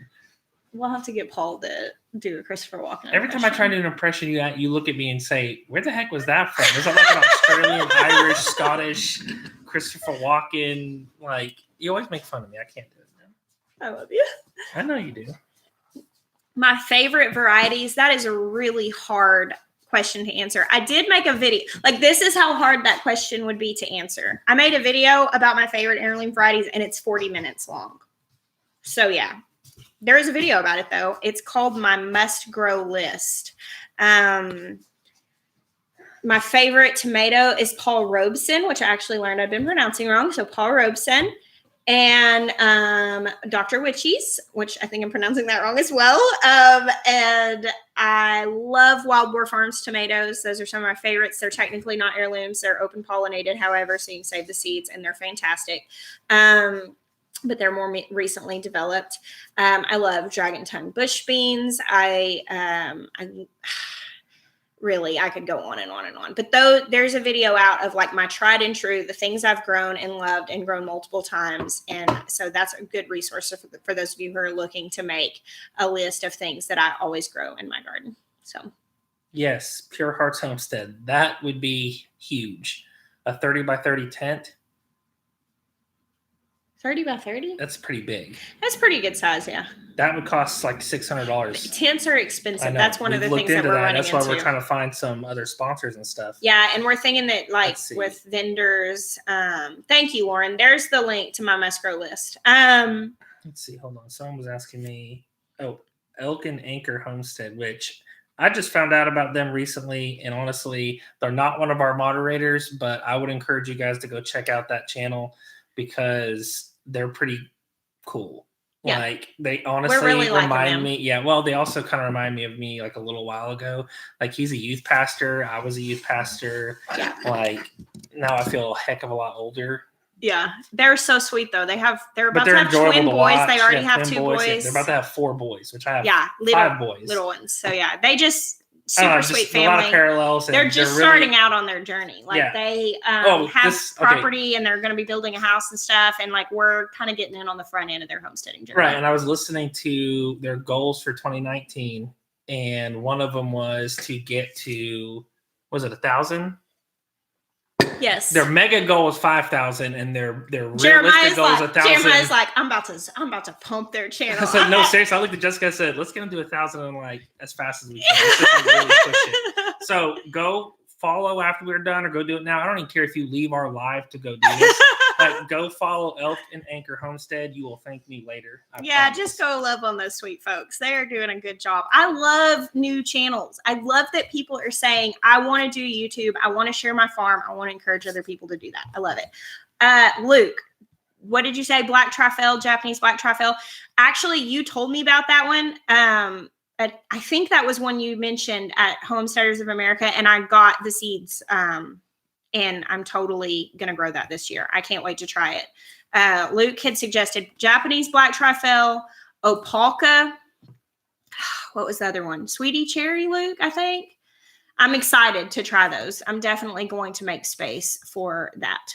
We'll have to get Paul to do a Christopher Walken Every time I try to do an impression, you look at me and say, where the heck was that from? Is that like an Australian, Irish, Scottish, Christopher Walken? Like, you always make fun of me. I can't do it, man. I love you. I know you do. My favorite varieties, that is a really hard question to answer. I did make a video. Like, this is how hard that question would be to answer. I made a video about my favorite heirloom varieties, and it's 40 minutes long. So, yeah. There is a video about it, though. It's called My Must Grow List. My favorite tomato is Paul Robeson, which I actually learned I've been pronouncing wrong. So Paul Robeson. And Dr. Witchies, which I think I'm pronouncing that wrong as well. And I love Wild Boar Farms tomatoes. Those are some of my favorites. They're technically not heirlooms. They're open pollinated, however, so you can save the seeds, and they're fantastic. But they're more recently developed. I love Dragon Tongue bush beans. Really, I could go on and on and on. But there's a video out of like my tried and true, the things I've grown and loved and grown multiple times. And so that's a good resource for those of you who are looking to make a list of things that I always grow in my garden. So, yes, Pure Hearts Homestead. That would be huge. A 30 by 30 tent. 30 by 30? That's pretty big. That's pretty good size, yeah. That would cost like $600. Tents are expensive. That's one of the things that we're running into. That's why we're trying to find some other sponsors and stuff. Yeah, and we're thinking that like with vendors. Thank you, Lauren. There's the link to my must grow list. Let's see. Hold on. Someone was asking me. Oh, Elk and Anchor Homestead, which I just found out about them recently, and honestly, they're not one of our moderators, but I would encourage you guys to go check out that channel because they're pretty cool. Yeah. Like they honestly really remind me. Yeah. Well, they also kind of remind me of me like a little while ago. Like he's a youth pastor. I was a youth pastor. Yeah. Like now I feel a heck of a lot older. Yeah. They're so sweet though. They're about to have twin boys. They already have two boys. Yeah, they're about to have 4 boys, which I have 5 boys. Little ones. So yeah, they just super sweet family. A lot of parallels. They're just starting out on their journey. Like they have property and they're going to be building a house and stuff. And like we're kind of getting in on the front end of their homesteading journey. Right. And I was listening to their goals for 2019, and one of them was to get to, was it 1,000? Yes. Their mega goal was 5,000, and their realistic goal is 1,000. Jeremiah's like, I'm about to pump their channel. I said, no, seriously. I looked at Jessica and said, let's get them to 1,000 and like as fast as we can. Let's just really push it. So go follow after we're done, or go do it now. I don't even care if you leave our live to go do this. Like, go follow Elk and Anchor Homestead. You will thank me later. I promise. Just go love on those sweet folks. They are doing a good job. I love new channels. I love that people are saying, I want to do YouTube. I want to share my farm. I want to encourage other people to do that. I love it. Luke, what did you say? Black trifle, Japanese black trifle. Actually, you told me about that one. I think that was one you mentioned at Homesteaders of America, and I got the seeds. And I'm totally going to grow that this year. I can't wait to try it. Luke had suggested Japanese black trifle, opalka. What was the other one? Sweetie cherry, Luke, I think. I'm excited to try those. I'm definitely going to make space for that.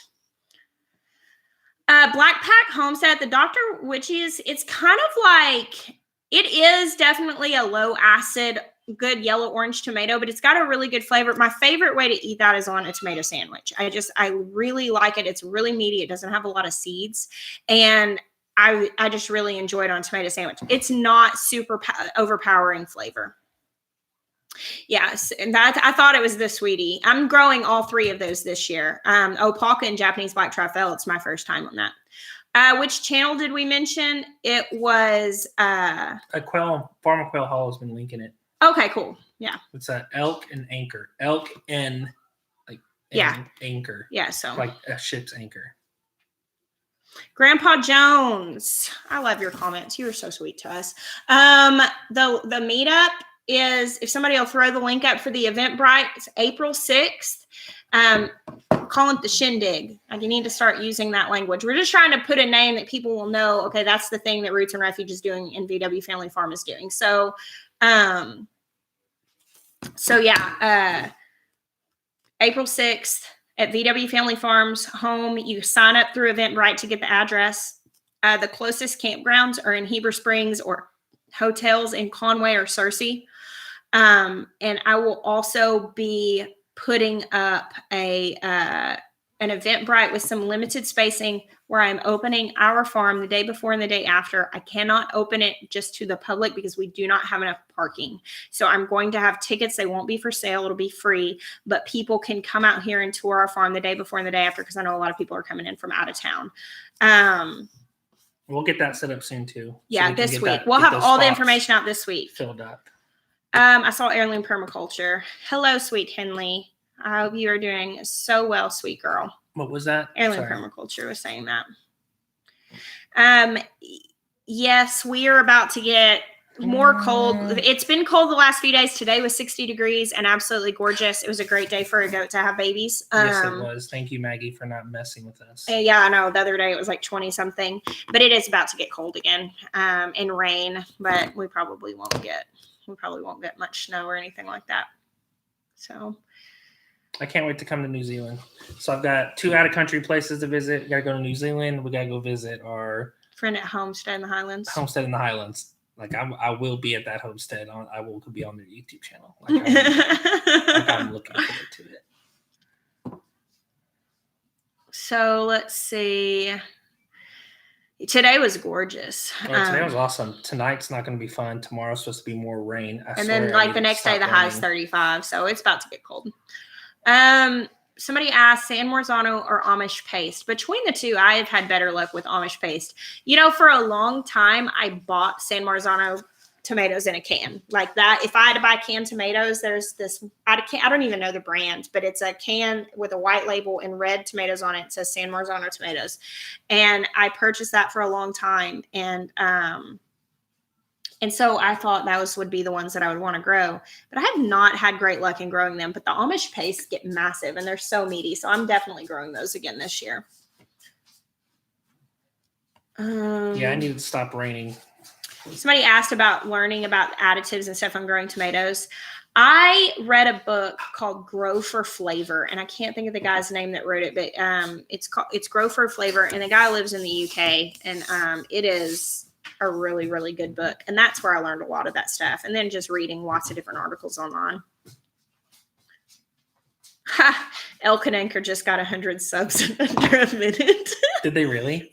Black Pack Homestead, the Dr. Witchies, it's kind of like, it is definitely a low acid, good yellow orange tomato, but it's got a really good flavor. My favorite way to eat that is on a tomato sandwich. I really like it. It's really meaty. It doesn't have a lot of seeds, and I just really enjoy it on tomato sandwich. It's not super overpowering flavor. Yes, and that I thought it was the sweetie. I'm growing all 3 of those this year. Opalka and Japanese black trifle. It's my first time on that. Which channel did we mention? It was a Quail. Farmer Quail Hall has been linking it. Okay, cool. Yeah. It's Elk and Anchor. Elk and anchor. Yeah, so like a ship's anchor. Grandpa Jones, I love your comments. You are so sweet to us. The meetup is, if somebody will throw the link up for the Eventbrite, it's April 6th. Call it the Shindig. You need to start using that language. We're just trying to put a name that people will know. Okay, that's the thing that Roots and Refuge is doing and VW Family Farm is doing. So April 6th at VW Family Farms home. You sign up through Eventbrite to get the address. The closest campgrounds are in Heber Springs or hotels in Conway or Searcy. And I will also be putting up an Eventbrite with some limited spacing where I'm opening our farm the day before and the day after. I cannot open it just to the public because we do not have enough parking. So I'm going to have tickets. They won't be for sale. It'll be free, but people can come out here and tour our farm the day before and the day after, because I know a lot of people are coming in from out of town. We'll get that set up soon too. Yeah, this week. We'll have all the information out this week. Filled up. I saw Heirloom Permaculture. Hello, sweet Henley. I hope you are doing so well, sweet girl. What was that? Heirloom Permaculture was saying that. Yes, we are about to get more cold. It's been cold the last few days. Today was 60 degrees and absolutely gorgeous. It was a great day for a goat to have babies. Yes, it was. Thank you, Maggie, for not messing with us. Yeah, I know. The other day it was like 20 something, but it is about to get cold again, and rain, but we probably won't get much snow or anything like that. So I can't wait to come to New Zealand. So I've got 2 out-of-country places to visit. We got to go to New Zealand. We got to go visit our friend at Homestead in the Highlands. Homestead in the Highlands. Like I will be at that homestead. I will be on their YouTube channel. I'm looking forward to it. So let's see. Today was gorgeous. Today was awesome. Tonight's not going to be fun. Tomorrow's supposed to be more rain. And then the next day, the high is 35. So it's about to get cold. Somebody asked San Marzano or Amish paste. Between the two, I have had better luck with Amish paste. For a long time, I bought San Marzano tomatoes in a can like that. If I had to buy canned tomatoes, there's this, I don't even know the brand, but it's a can with a white label and red tomatoes on it. It says San Marzano tomatoes. And I purchased that for a long time. And so I thought those would be the ones that I would want to grow, but I have not had great luck in growing them. But the Amish paste get massive and they're so meaty. So I'm definitely growing those again this year. Yeah, I need to stop raining. Somebody asked about learning about additives and stuff on growing tomatoes. I read a book called Grow for Flavor, and I can't think of the guy's name that wrote it, but it's Grow for Flavor, and the guy lives in the UK, and it is a really, really good book. And that's where I learned a lot of that stuff. And then just reading lots of different articles online. Elk and Anchor just got 100 subs in under a minute. Did they really?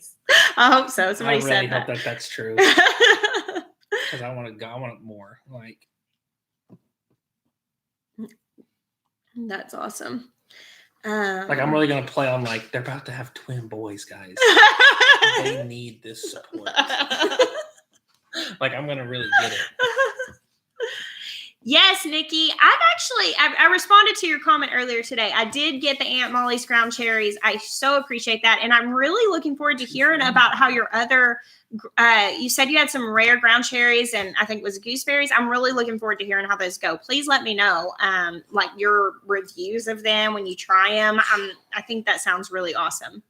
I hope so. Somebody said that. I really hope that that's true. Because I want more. Like, that's awesome. I'm really gonna play on they're about to have twin boys, guys. They need this support. I'm gonna really get it. Yes, Nikki. I responded to your comment earlier today. I did get the Aunt Molly's ground cherries. I so appreciate that. And I'm really looking forward to hearing about how your other, you said you had some rare ground cherries and I think it was gooseberries. I'm really looking forward to hearing how those go. Please let me know, your reviews of them when you try them. I think that sounds really awesome.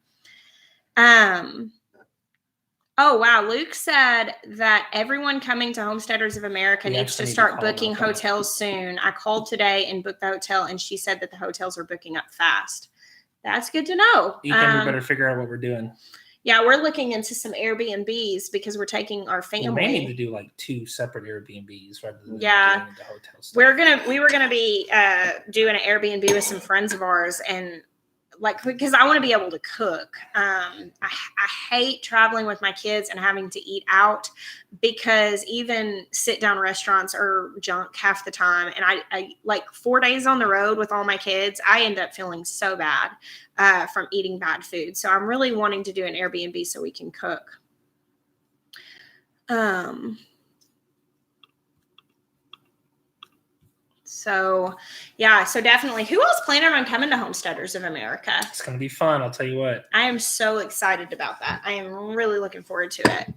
Oh, wow. Luke said that everyone coming to Homesteaders of America needs to start booking hotels soon. I called today and booked the hotel, and she said that the hotels are booking up fast. That's good to know. Ethan, we better figure out what we're doing. Yeah, we're looking into some Airbnbs because we're taking our family. We may need to do 2 separate Airbnbs rather than doing the hotel stuff. We were gonna be doing an Airbnb with some friends of ours, and because I want to be able to cook. I hate traveling with my kids and having to eat out because even sit down restaurants are junk half the time. And I 4 days on the road with all my kids, I end up feeling so bad from eating bad food. So I'm really wanting to do an Airbnb so we can cook. So definitely. Who else planning on coming to Homesteaders of America? It's going to be fun. I'll tell you what. I am so excited about that. I am really looking forward to it.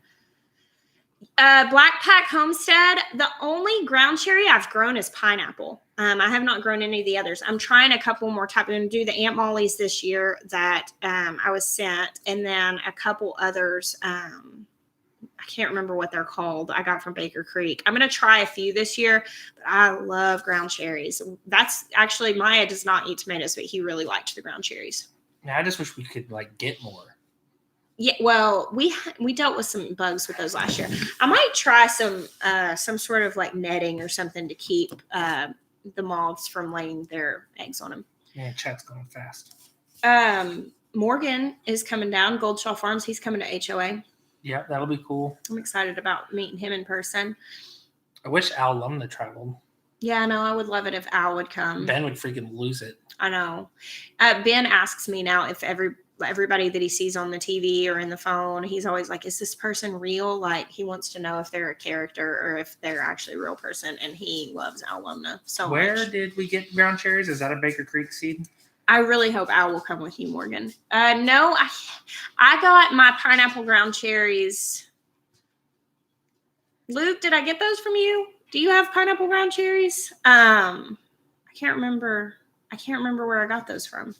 Blackpack Homestead. The only ground cherry I've grown is pineapple. I have not grown any of the others. I'm trying a couple more types. I'm going to do the Aunt Molly's this year that I was sent, and then a couple others can't remember what they're called. I got from Baker Creek. I'm going to try a few this year, but I love ground cherries. That's actually, Maya does not eat tomatoes, but he really liked the ground cherries. Yeah, I just wish we could like get more. Yeah, well, we dealt with some bugs with those last year. I might try some sort of like netting or something to keep the moths from laying their eggs on them. Yeah, chat's going fast. Morgan is coming down, Goldshaw Farms. He's coming to HOA. Yeah, that'll be cool. I'm excited about meeting him in person. I wish Al Lumna traveled. Yeah, no, I would love it if Al would come. Ben would freaking lose it. I know. Ben asks me now if everybody that he sees on the TV or in the phone, he's always like, is this person real? Like, he wants to know if they're a character or if they're actually a real person. And he loves Al Lumna so much. Where did we get ground cherries? Is that a Baker Creek seed? I really hope Al will come with you, Morgan. No, I got my pineapple ground cherries. Luke, did I get those from you? Do you have pineapple ground cherries? I can't remember where I got those from.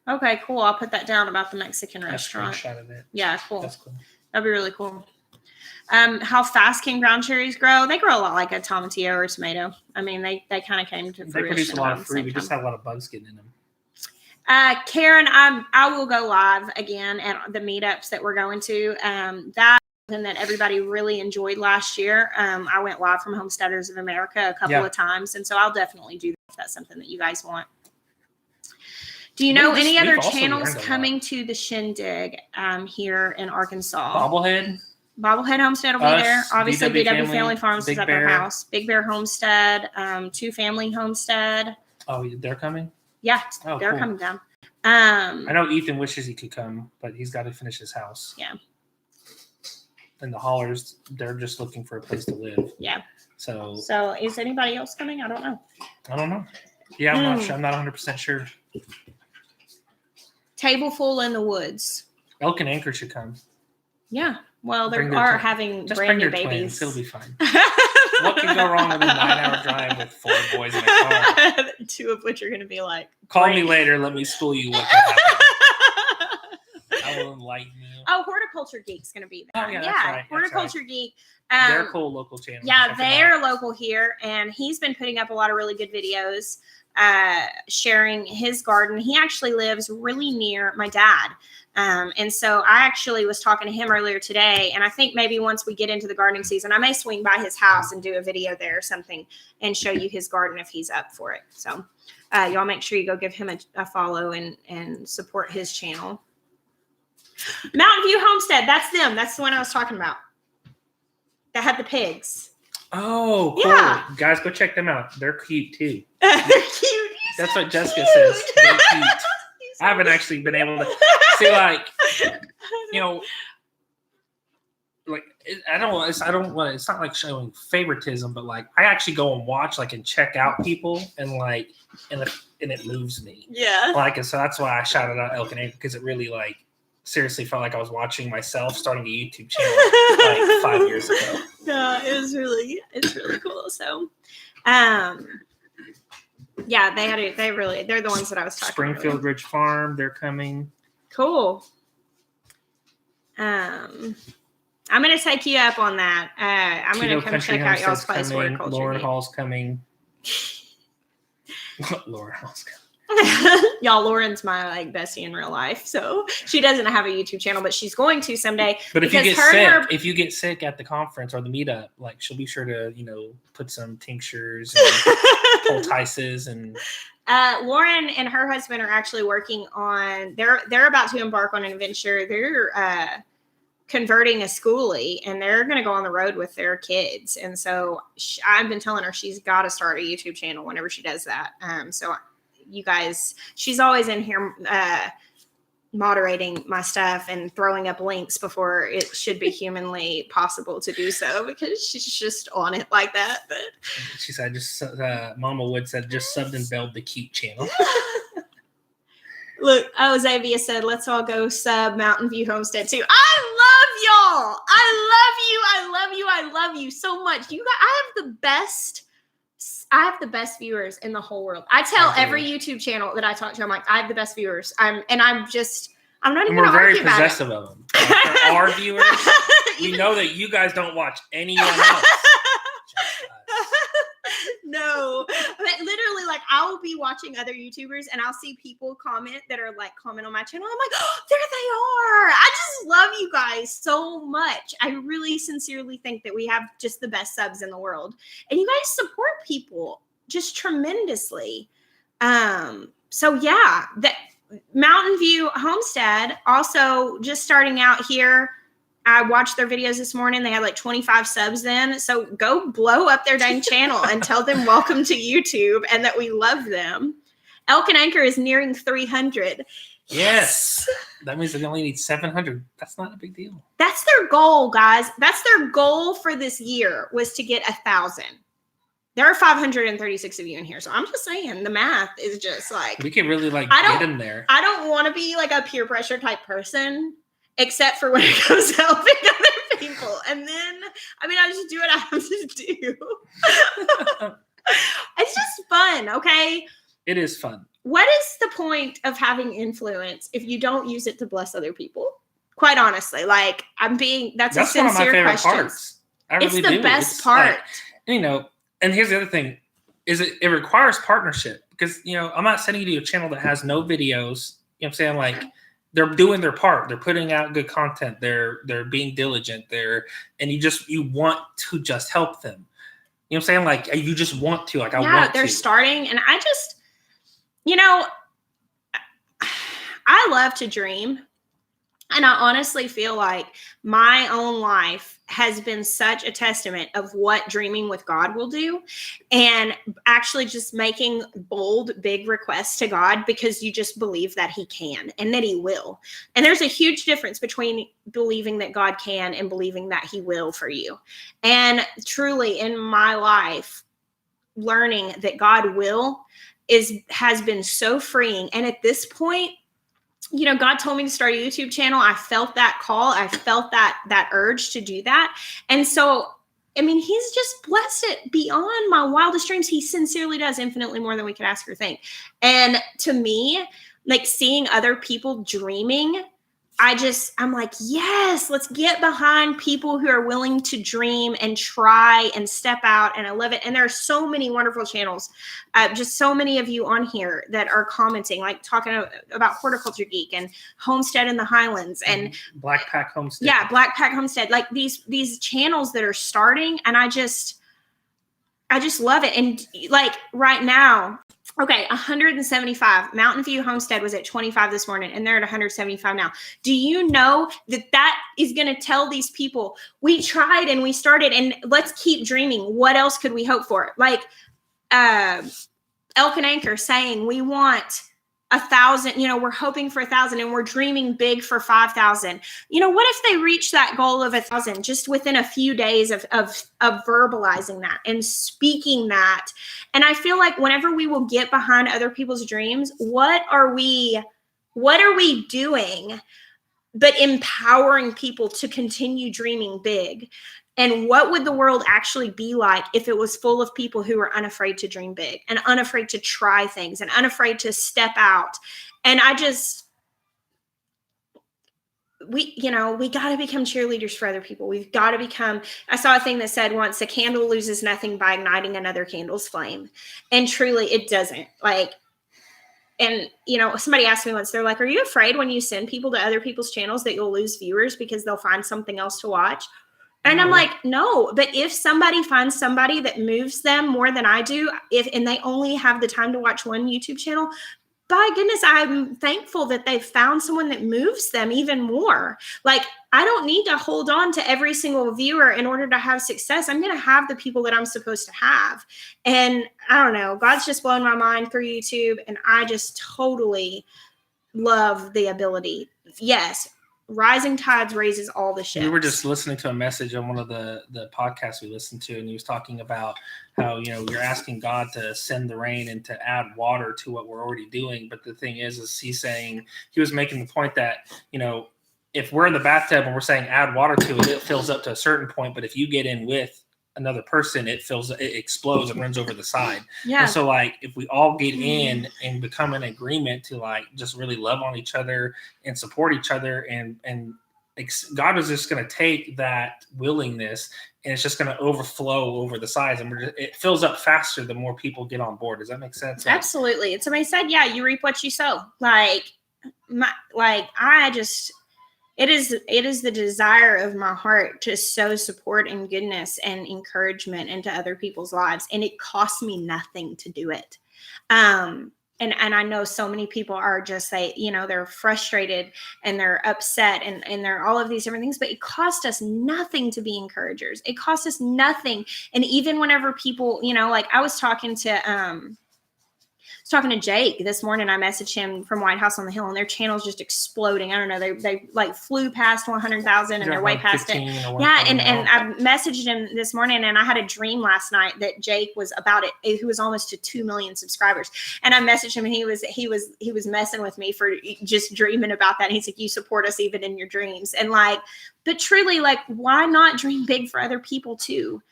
Okay, cool. I'll put that down about the Mexican restaurant. Screenshot of it. Yeah, cool. That's cool. That'd be really cool. How fast can ground cherries grow? They grow a lot like a tomatillo or tomato. I mean, they kind of came to fruition. They produce a lot of fruit. We just have a lot of bugs getting in them. Karen, I will go live again at the meetups that we're going to. That and that everybody really enjoyed last year. I went live from Homesteaders of America a couple of times, and so I'll definitely do that if that's something that you guys want. Do you know any other channels coming to the Shindig here in Arkansas? Bobblehead Homestead will be there. Obviously, BW Family Farms is at their house. Big Bear Homestead, Two Family Homestead. Oh, they're coming? Yeah, they're coming down. I know Ethan wishes he could come, but he's got to finish his house. Yeah. And the haulers, they're just looking for a place to live. Yeah. So is anybody else coming? I don't know. Yeah, I'm not sure. I'm not 100% sure. Table full in the woods. Elk and Anchor should come. Yeah. Well, they are having brand new babies. Twins. It'll be fine. What could go wrong with a 9-hour drive with 4 boys in a car? 2 of which are going to be like, call me later. Let me school you what happened. I will enlighten you. Oh, Horticulture Geek's going to be there. Oh, yeah, that's right. Horticulture Geek. They're a cool local channel. Yeah, they're local here, and he's been putting up a lot of really good videos, sharing his garden. He actually lives really near my dad. And so I actually was talking to him earlier today, and I think maybe once we get into the gardening season, I may swing by his house and do a video there or something and show you his garden if he's up for it. So y'all make sure you go give him a follow and support his channel. Mountain View Homestead, that's them. That's the one I was talking about. That had the pigs. Oh, cool. Yeah. Guys, go check them out. They're cute too. They're cute. That's what Jessica says. They're cute. I haven't actually been able to see, like, you know, like I don't want. It's not like showing favoritism, but like I actually go and watch, like, and check out people, and like, and it moves me. Yeah. Like, and so that's why I shouted out Elk and Anchor, because it really, like, seriously felt like I was watching myself starting a YouTube channel like 5 years ago. Yeah, it's really cool. So, yeah, they're the ones that I was talking about. Springfield Ridge Farm, they're coming. Cool. I'm going to take you up on that. I'm going to come check out y'all's place. Lauren Hall's coming. Lauren Hall's coming. Y'all, Lauren's my like bestie in real life, so she doesn't have a YouTube channel, but she's going to someday. But if you get sick at the conference or the meetup, like, she'll be sure to, you know, put some tinctures and poultices and. Lauren and her husband are actually working on. They're about to embark on an adventure. They're converting a schoolie, and they're going to go on the road with their kids. And so I've been telling her she's got to start a YouTube channel whenever she does that. So. You guys, she's always in here moderating my stuff and throwing up links before it should be humanly possible to do so, because she's just on it like that. But she said, Mama Wood said, just subbed and belled the cute channel. Look, Xavier said, let's all go sub Mountain View Homestead too. I love y'all. I love you so much. I have the best I have the best viewers in the whole world. I tell every YouTube channel that I talk to, I'm like, I have the best viewers. I'm not even going to argue about it. We're very possessive of them. For our viewers, we know that you guys don't watch anyone else. No, but literally, like, I will be watching other YouTubers and I'll see people comment on my channel. I'm like, oh, there they are. I just love you guys so much. I really sincerely think that we have just the best subs in the world, and you guys support people just tremendously. So yeah, that Mountain View Homestead also just starting out here. I watched their videos this morning. They had like 25 subs then. So go blow up their dang channel and tell them welcome to YouTube and that we love them. Elk and Anchor is nearing 300. Yes. That means they only need 700. That's not a big deal. That's their goal, guys. That's their goal for this year, was to get 1,000. There are 536 of you in here. So I'm just saying the math is just like. We can really get in there. I don't want to be like a peer pressure type person. Except for when it comes to helping other people. And then, I just do what I have to do. It's just fun, okay? It is fun. What is the point of having influence if you don't use it to bless other people? Quite honestly, that's a sincere one of my favorite question. Parts. It's the best part. And here's the other thing, is it requires partnership. Because, I'm not sending you to a channel that has no videos. You know what I'm saying? Like, they're doing their part. They're putting out good content. They're being diligent. And you want to just help them. You know what I'm saying? Like, you just want to. Like, I want to. They're starting. And I just, I love to dream. And I honestly feel like my own life has been such a testament of what dreaming with God will do, and actually just making bold, big requests to God because you just believe that he can and that he will. And there's a huge difference between believing that God can and believing that he will for you. And truly in my life, learning that God will has been so freeing. And at this point, God told me to start a YouTube channel. I felt that call. I felt that urge to do that. And so, he's just blessed it beyond my wildest dreams. He sincerely does infinitely more than we could ask or think. And to me, like, seeing other people dreaming, I'm like, yes, let's get behind people who are willing to dream and try and step out. And I love it. And there are so many wonderful channels, just so many of you on here that are commenting, like talking about Horticulture Geek and Homestead in the Highlands and Black Pack Homestead. Yeah, Black Pack Homestead. Like these channels that are starting, and I just love it. And like right now, okay, 175. Mountain View Homestead was at 25 this morning, and they're at 175 now. Do you know that is going to tell these people, we tried and we started, and let's keep dreaming. What else could we hope for? Like Elk and Anchor saying, we want 1,000, we're hoping for 1,000 and we're dreaming big for 5,000. What if they reach that goal of 1,000 just within a few days of verbalizing that and speaking that? And I feel like whenever we will get behind other people's dreams, what are we doing but empowering people to continue dreaming big? And what would the world actually be like if it was full of people who were unafraid to dream big and unafraid to try things and unafraid to step out? And we got to become cheerleaders for other people. We've got to become, I saw a thing that said once, a candle loses nothing by igniting another candle's flame. And truly it doesn't. And somebody asked me once, they're like, are you afraid when you send people to other people's channels that you'll lose viewers because they'll find something else to watch? And I'm like, no, but if somebody finds somebody that moves them more than I do, and they only have the time to watch one YouTube channel, by goodness, I'm thankful that they've found someone that moves them even more. Like, I don't need to hold on to every single viewer in order to have success. I'm going to have the people that I'm supposed to have. And I don't know, God's just blown my mind through YouTube. And I just totally love the ability. Yes. Rising tides raises all the ships. We were just listening to a message on one of the podcasts we listened to, and he was talking about how, you're asking God to send the rain and to add water to what we're already doing. But the thing is he was making the point that, if we're in the bathtub and we're saying add water to it, it fills up to a certain point. But if you get in with another person, it explodes and runs over the side. Yeah. And so like if we all get in and become an agreement to like just really love on each other and support each other, and God is just going to take that willingness and it's just going to overflow over the sides, and it fills up faster the more people get on board. Does that make sense? Absolutely. And somebody said, yeah, you reap what you sow. It is the desire of my heart to sow support and goodness and encouragement into other people's lives. And it costs me nothing to do it. And I know so many people are just they're frustrated and they're upset and they're all of these different things, but it costs us nothing to be encouragers. It costs us nothing. And even whenever people, I was talking to Jake this morning. I messaged him from White House on the Hill, and their channel's just exploding. I don't know. They like flew past 100,000 and they're way past it. Yeah. And I messaged him this morning, and I had a dream last night that Jake was about it. He was almost to 2 million subscribers. And I messaged him, and he was messing with me for just dreaming about that. And he's like, you support us even in your dreams. And but truly, why not dream big for other people too?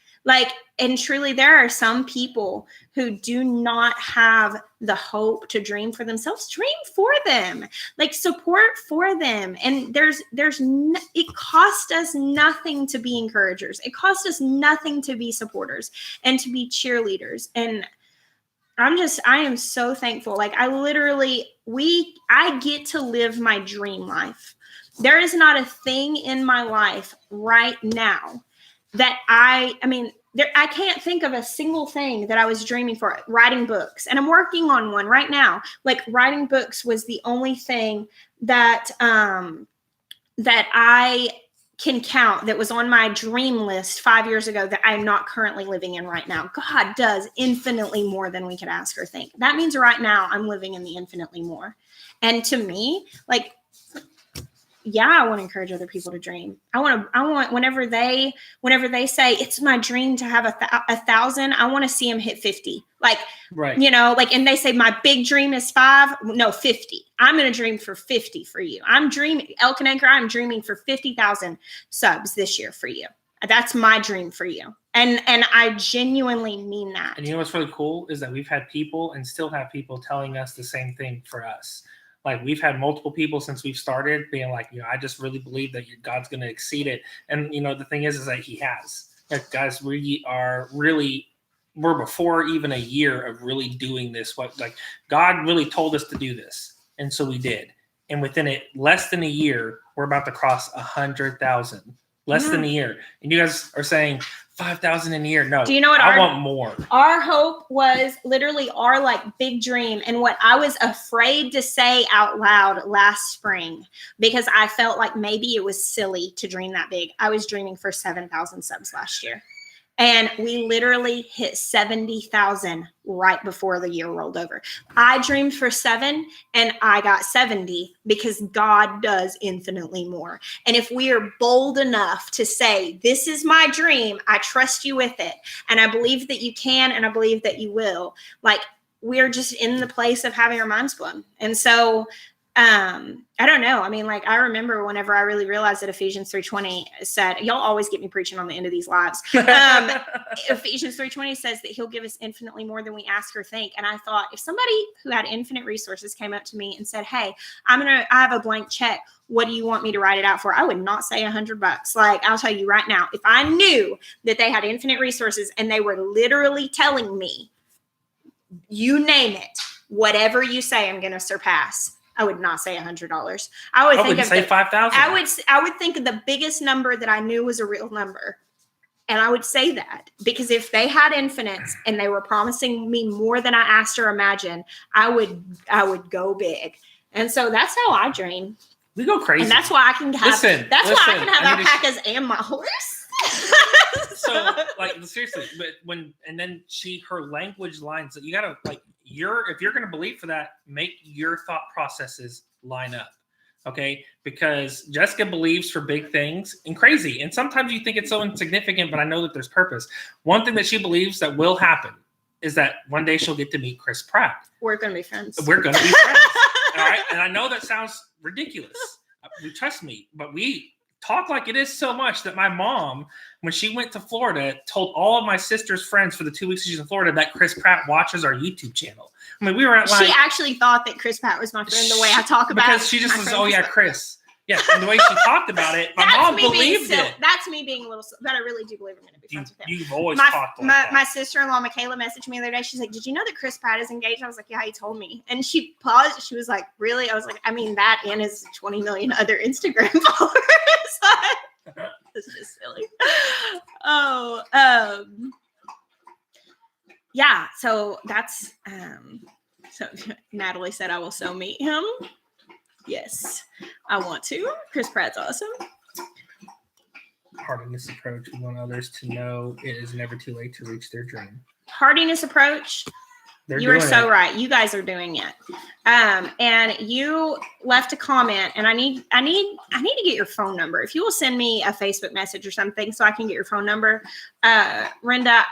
And truly, there are some people who do not have the hope to dream for themselves. Dream for them, support for them. And it costs us nothing to be encouragers. It costs us nothing to be supporters and to be cheerleaders. And I am so thankful. I get to live my dream life. There is not a thing in my life right now that I can't think of a single thing that I was dreaming for. Writing books, and I'm working on one right now. Writing books was the only thing that I can count that was on my dream list 5 years ago that I'm not currently living in right now. God does infinitely more than we could ask or think. That means right now I'm living in the infinitely more. And to me, yeah, I want to encourage other people to dream. I want whenever they say it's my dream to have 1,000, I want to see them hit 50. Right. And they say my big dream is 50. I'm going to dream for 50 for you. I'm dreaming, Elk and Anchor, I'm dreaming for 50,000 subs this year for you. That's my dream for you. And I genuinely mean that. And you know what's really cool is that we've had people and still have people telling us the same thing for us. We've had multiple people since we've started being I just really believe that God's going to exceed it. And, the thing is that he has. Guys, we're before even a year of really doing this. God really told us to do this. And so we did. And within less than a year, we're about to cross 100,000. Less than a year. And you guys are saying 5,000 in a year. No, do you know what I want more. Our hope was literally our big dream, and what I was afraid to say out loud last spring, because I felt like maybe it was silly to dream that big. I was dreaming for 7,000 subs last year. And we literally hit 70,000 right before the year rolled over. I dreamed for 7 and I got 70 because God does infinitely more. And if we are bold enough to say, this is my dream, I trust you with it, and I believe that you can, and I believe that you will, we're just in the place of having our minds blown. And so I don't know. I remember whenever I really realized that Ephesians 3:20 said, y'all always get me preaching on the end of these lives. Ephesians 3:20 says that he'll give us infinitely more than we ask or think. And I thought, if somebody who had infinite resources came up to me and said, hey, I have a blank check. What do you want me to write it out for? I would not say $100. I'll tell you right now, if I knew that they had infinite resources and they were literally telling me, you name it, whatever you say, I'm going to surpass, I would not say $100. I would say 5,000. I would think of the biggest number that I knew was a real number. And I would say that because if they had infinites and they were promising me more than I asked or imagined, I would go big. And so that's how I dream. We go crazy. And that's why I can have why I can have alpacas and my horse. So seriously, but her language lines that you gotta if you're gonna believe for that, make your thought processes line up. Okay, because Jessica believes for big things and crazy, and sometimes you think it's so insignificant, but I know that there's purpose. One thing that she believes that will happen is that one day she'll get to meet Chris Pratt. We're gonna be friends. We're gonna be friends. All right, and I know that sounds ridiculous. Trust me, but we talk like it is so much that my mom, when she went to Florida, told all of my sister's friends for the 2 weeks she's in Florida that Chris Pratt watches our YouTube channel. I mean, we were at she actually thought that Chris Pratt was my friend the way I talk about it. Because she just was, oh yeah, Chris. Yeah, and the way she talked about it, my mom believed it. That's me being a little, but I really do believe I'm going to be friends with him. You've always talked like that. My sister-in-law, Michaela, messaged me the other day. She's like, did you know that Chris Pratt is engaged? I was like, yeah, he told me. And she paused. She was like, really? I was like, I mean, that and his 20 million other Instagram followers. It's just silly. Yeah, so that's, so Natalie said I will so meet him. Yes, I want to. Chris Pratt's awesome. Hardiness approach. We want others to know it is never too late to reach their dream. Hardiness approach. You are so right. You guys are doing it. And you left a comment, and I need to get your phone number. If you will send me a Facebook message or something so I can get your phone number. Renda,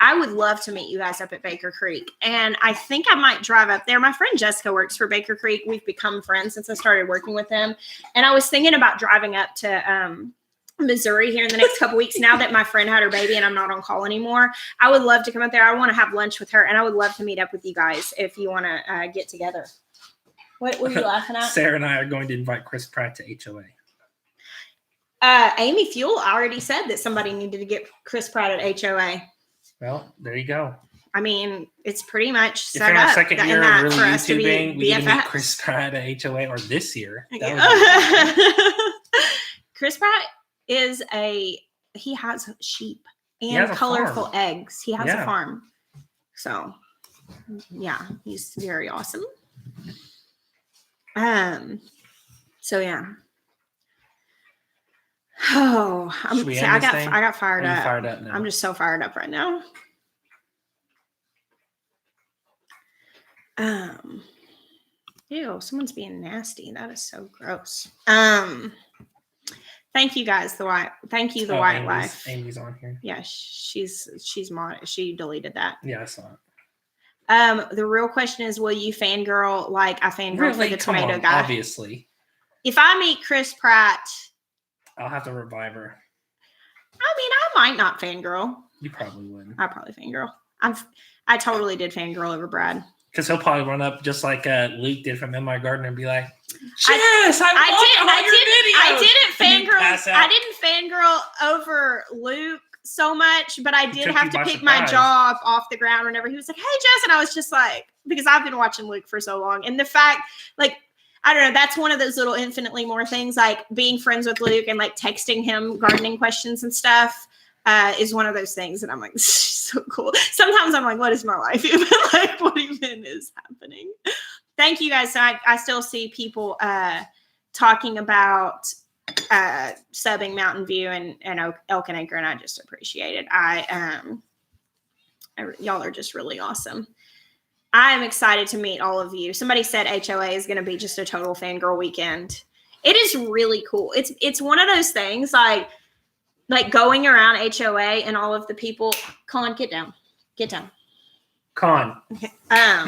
I would love to meet you guys up at Baker Creek. And I think I might drive up there. My friend Jessica works for Baker Creek. We've become friends since I started working with them. And I was thinking about driving up to Missouri here in the next couple weeks. Now that my friend had her baby and I'm not on call anymore, I would love to come up there. I want to have lunch with her, and I would love to meet up with you guys if you want to get together. What were you laughing at? Sarah and I are going to invite Chris Pratt to HOA. Amy Fuel already said that somebody needed to get Chris Pratt at HOA. Well, there you go. I mean, it's pretty much set if in our up second year of really for us to be YouTubing, we need to meet BFFs. Chris Pratt at HOA, or this year. Chris Pratt he has sheep and colorful eggs. He has a farm. So, yeah, he's very awesome. So yeah. Oh, I got fired up. Fired up now? I'm just so fired up right now. Ew, someone's being nasty. That is so gross. Thank you guys. Thank you, the White Life. Amy's on here. Yeah, she deleted that. Yeah, I saw it. The real question is, will you fangirl like I fangirl for the tomato guy? Obviously. If I meet Chris Pratt, I'll have to revive her. I mean, I might not fangirl. You probably would. I probably fangirl. I totally did fangirl over Brad. Because he'll probably run up just like Luke did from In My Garden and be like, "Yes, I didn't fangirl over Luke so much, but I did have to pick my jaw off the ground whenever he was like, "Hey, Jess," and I was just like, because I've been watching Luke for so long, and the fact, like, I don't know, that's one of those little infinitely more things, like being friends with Luke and like texting him gardening questions and stuff. Is one of those things that I'm like, this is so cool. Sometimes I'm like, what is my life even like? What even is happening? Thank you guys. So I still see people talking about subbing Mountain View and Elk and Anchor, and I just appreciate it. Y'all are just really awesome. I am excited to meet all of you. Somebody said HOA is going to be just a total fangirl weekend. It is really cool. It's one of those things like going around HOA and all of the people. Colin, get down. Con. Okay.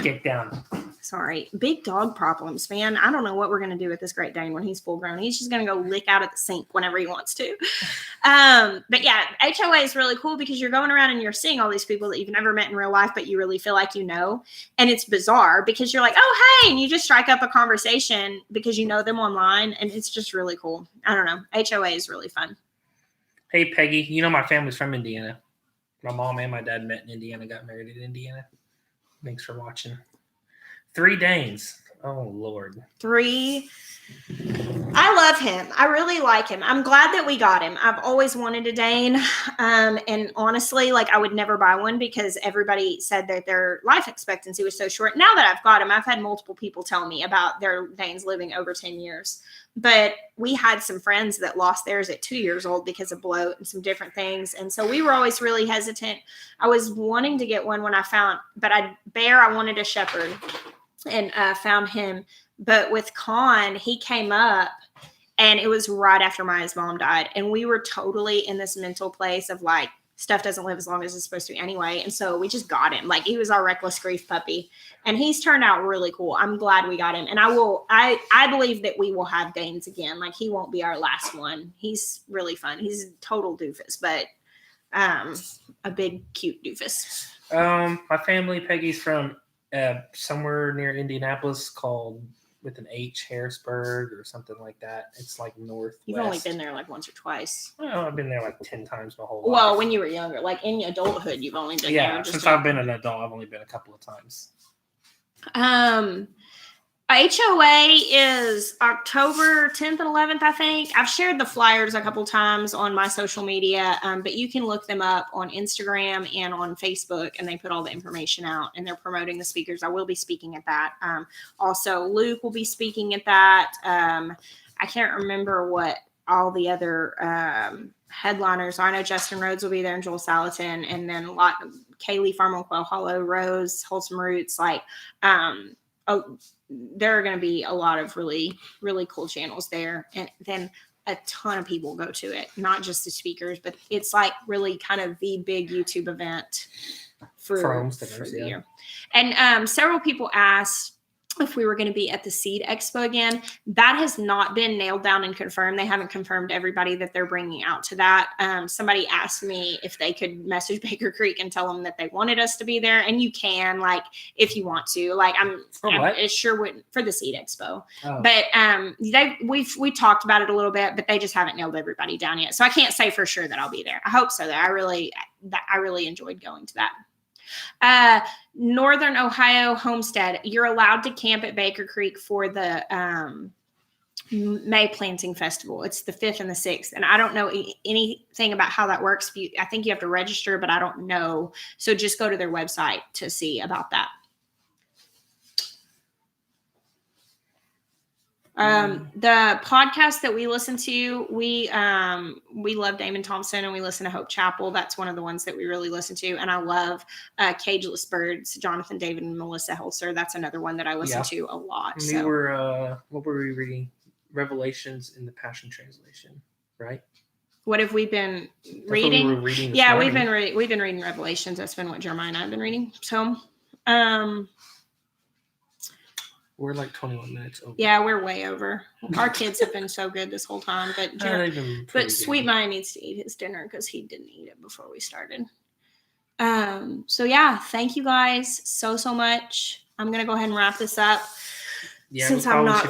Get down. Sorry. Big dog problems, man. I don't know what we're going to do with this Great Dane when he's full grown. He's just going to go lick out at the sink whenever he wants to. But yeah, HOA is really cool because you're going around and you're seeing all these people that you've never met in real life, but you really feel like you know. And it's bizarre because you're like, oh, hey, and you just strike up a conversation because you know them online. And it's just really cool. I don't know. HOA is really fun. Hey, Peggy, you know my family's from Indiana. My mom and my dad met in Indiana, got married in Indiana. Thanks for watching. 3 Danes. Oh, Lord. 3. I love him. I really like him. I'm glad that we got him. I've always wanted a Dane. And honestly, like I would never buy one because everybody said that their life expectancy was so short. Now that I've got him, I've had multiple people tell me about their Danes living over 10 years. But we had some friends that lost theirs at 2 years old because of bloat and some different things. And so we were always really hesitant. I was wanting to get one when I found, but I wanted a shepherd and found him. But with Con, he came up and it was right after Maya's mom died. And we were totally in this mental place of like, stuff doesn't live as long as it's supposed to anyway. And so we just got him. Like, he was our reckless grief puppy, and he's turned out really cool. I'm glad we got him. And I believe that we will have Danes again. Like, he won't be our last one. He's really fun. He's a total doofus, but a big, cute doofus. My family, Peggy's from somewhere near Indianapolis called with an H, Harrisburg or something like that. It's like northwest. You've only been there like once or twice. Well, I've been there like 10 times my whole life. Well, when you were younger, like in adulthood, you've only been there. Yeah, since I've been an adult, I've only been a couple of times. HOA is October 10th and 11th, I think. I've shared the flyers a couple times on my social media, but you can look them up on Instagram and on Facebook, and they put all the information out, and they're promoting the speakers. I will be speaking at that. Also, Luke will be speaking at that. I can't remember what all the other headliners. I know Justin Rhodes will be there and Joel Salatin, and then a lot of Kaylee Farm on Quail Hollow, Rose, Wholesome Roots, like there are going to be a lot of really, really cool channels there. And then a ton of people go to it, not just the speakers, but it's like really kind of the big YouTube event for the year. And several people asked if we were going to be at the Seed Expo again. That has not been nailed down and confirmed. They haven't confirmed everybody that they're bringing out to that. Somebody asked me if they could message Baker Creek and tell them that they wanted us to be there. And you can, like, if you want to. Like, it sure wouldn't for the Seed Expo. Oh. But we talked about it a little bit, but they just haven't nailed everybody down yet. So I can't say for sure that I'll be there. I hope so. I really enjoyed going to that. Northern Ohio Homestead, you're allowed to camp at Baker Creek for the May Planting Festival. It's the 5th and the 6th, and I don't know anything about how that works. I think you have to register, but I don't know. So just go to their website to see about that. The podcast that we listen to, we love Damon Thompson, and we listen to Hope Chapel. That's one of the ones that we really listen to. And I love Cageless Birds, Jonathan David and Melissa Helser. That's another one that I listen to a lot. What were we reading? Revelations in the Passion Translation, right? What have we been reading? We were reading we've been reading Revelations. That's been what Jeremiah and I have been reading. So, we're like 21 minutes over. Yeah, we're way over. Our kids have been so good this whole time, but Sweet Maya needs to eat his dinner because he didn't eat it before we started. So yeah, thank you guys so much. I'm gonna go ahead and wrap this up. Yeah, since I'm not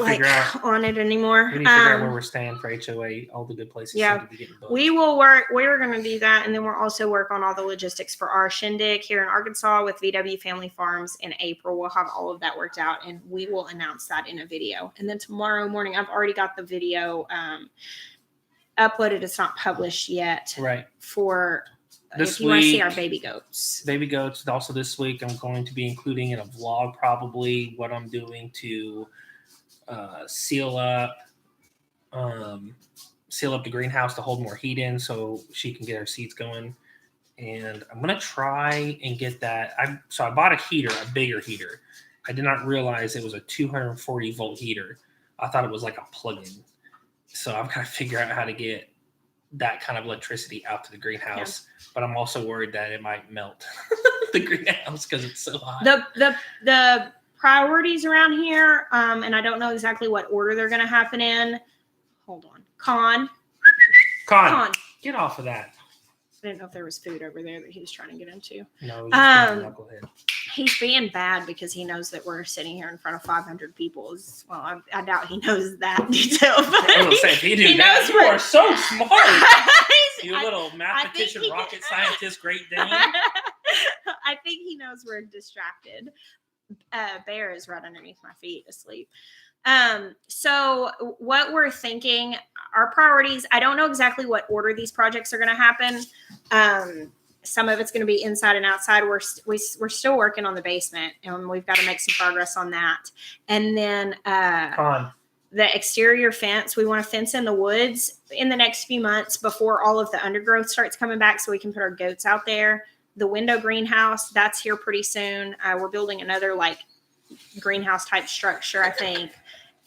on it anymore. We need to figure out where we're staying for HOA, all the good places. Yeah, to be getting booked. We will work. We're going to do that, and then we'll also work on all the logistics for our shindig here in Arkansas with VW Family Farms in April. We'll have all of that worked out, and we will announce that in a video. And then tomorrow morning, I've already got the video uploaded. It's not published yet. Right. If you want to see our baby goats. Baby goats. Also this week, I'm going to be including in a vlog probably what I'm doing to seal up the greenhouse to hold more heat in so she can get her seeds going. And I'm going to try and get that. I bought a heater, a bigger heater. I did not realize it was a 240 volt heater. I thought it was like a plug-in. So I've got to figure out how to get that kind of electricity out to the greenhouse. Yeah. But I'm also worried that it might melt the greenhouse because it's so hot. The priorities around here, and I don't know exactly what order they're going to happen in. Hold on. Con. Get off of that. I didn't know if there was food over there that he was trying to get into. No, knucklehead. He's being bad because he knows that we're sitting here in front of 500 people. Well, I doubt he knows that detail. I was going to say, if he did that, you are so smart. You little mathematician, rocket scientist, Great Dane. I think he knows we're distracted. Bear is right underneath my feet asleep. So what we're thinking, our priorities, I don't know exactly what order these projects are going to happen. Some of it's going to be inside and outside. We're still working on the basement, and we've got to make some progress on that. And then the exterior fence, we want to fence in the woods in the next few months before all of the undergrowth starts coming back so we can put our goats out there. The window greenhouse, that's here pretty soon. We're building another greenhouse type structure, I think.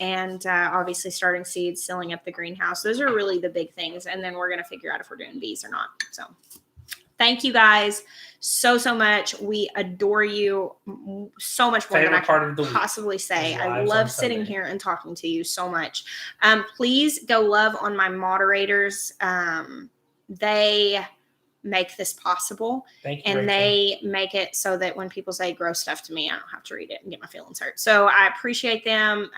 And obviously starting seeds, sealing up the greenhouse. Those are really the big things. And then we're going to figure out if we're doing bees or not. So Thank you guys so much. We adore you so much more than I Favorite part of the can week possibly say. is I lives love on sitting Sunday. here and talking to you so much. Please go love on my moderators. They make this possible, Thank you, and Rachel. they make it so that when people say gross stuff to me, I don't have to read it and get my feelings hurt. So I appreciate them.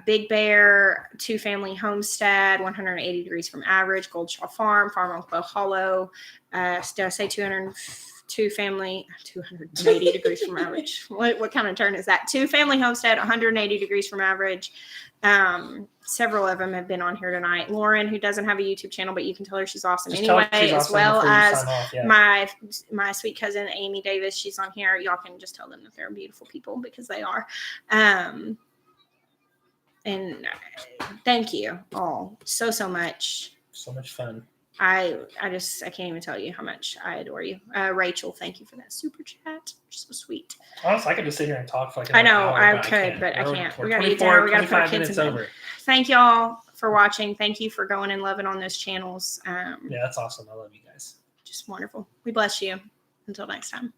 Big Bear, 2-family homestead, 180 degrees from average, Goldshaw Farm on Quail Hollow. Did I say 202 family, 280 degrees from average? What kind of turn is that? 2-family homestead, 180 degrees from average. Several of them have been on here tonight. Lauren, who doesn't have a YouTube channel, but you can tell her she's awesome Just tell her anyway, she's as awesome well before you as sign off, yeah. my sweet cousin Amy Davis. She's on here. Y'all can just tell them that they're beautiful people, because they are. And thank you all so much. So much fun. I can't even tell you how much I adore you. Rachel, thank you for that super chat. You're so sweet. Honestly, I could just sit here and talk for like I know, hour, I could, but I can't. We're We gotta 24, eat dinner. We gotta put our 25 kids in minutes bed. over. Thank y'all for watching. Thank you for going and loving on those channels. Yeah, that's awesome. I love you guys. Just wonderful. We bless you. Until next time.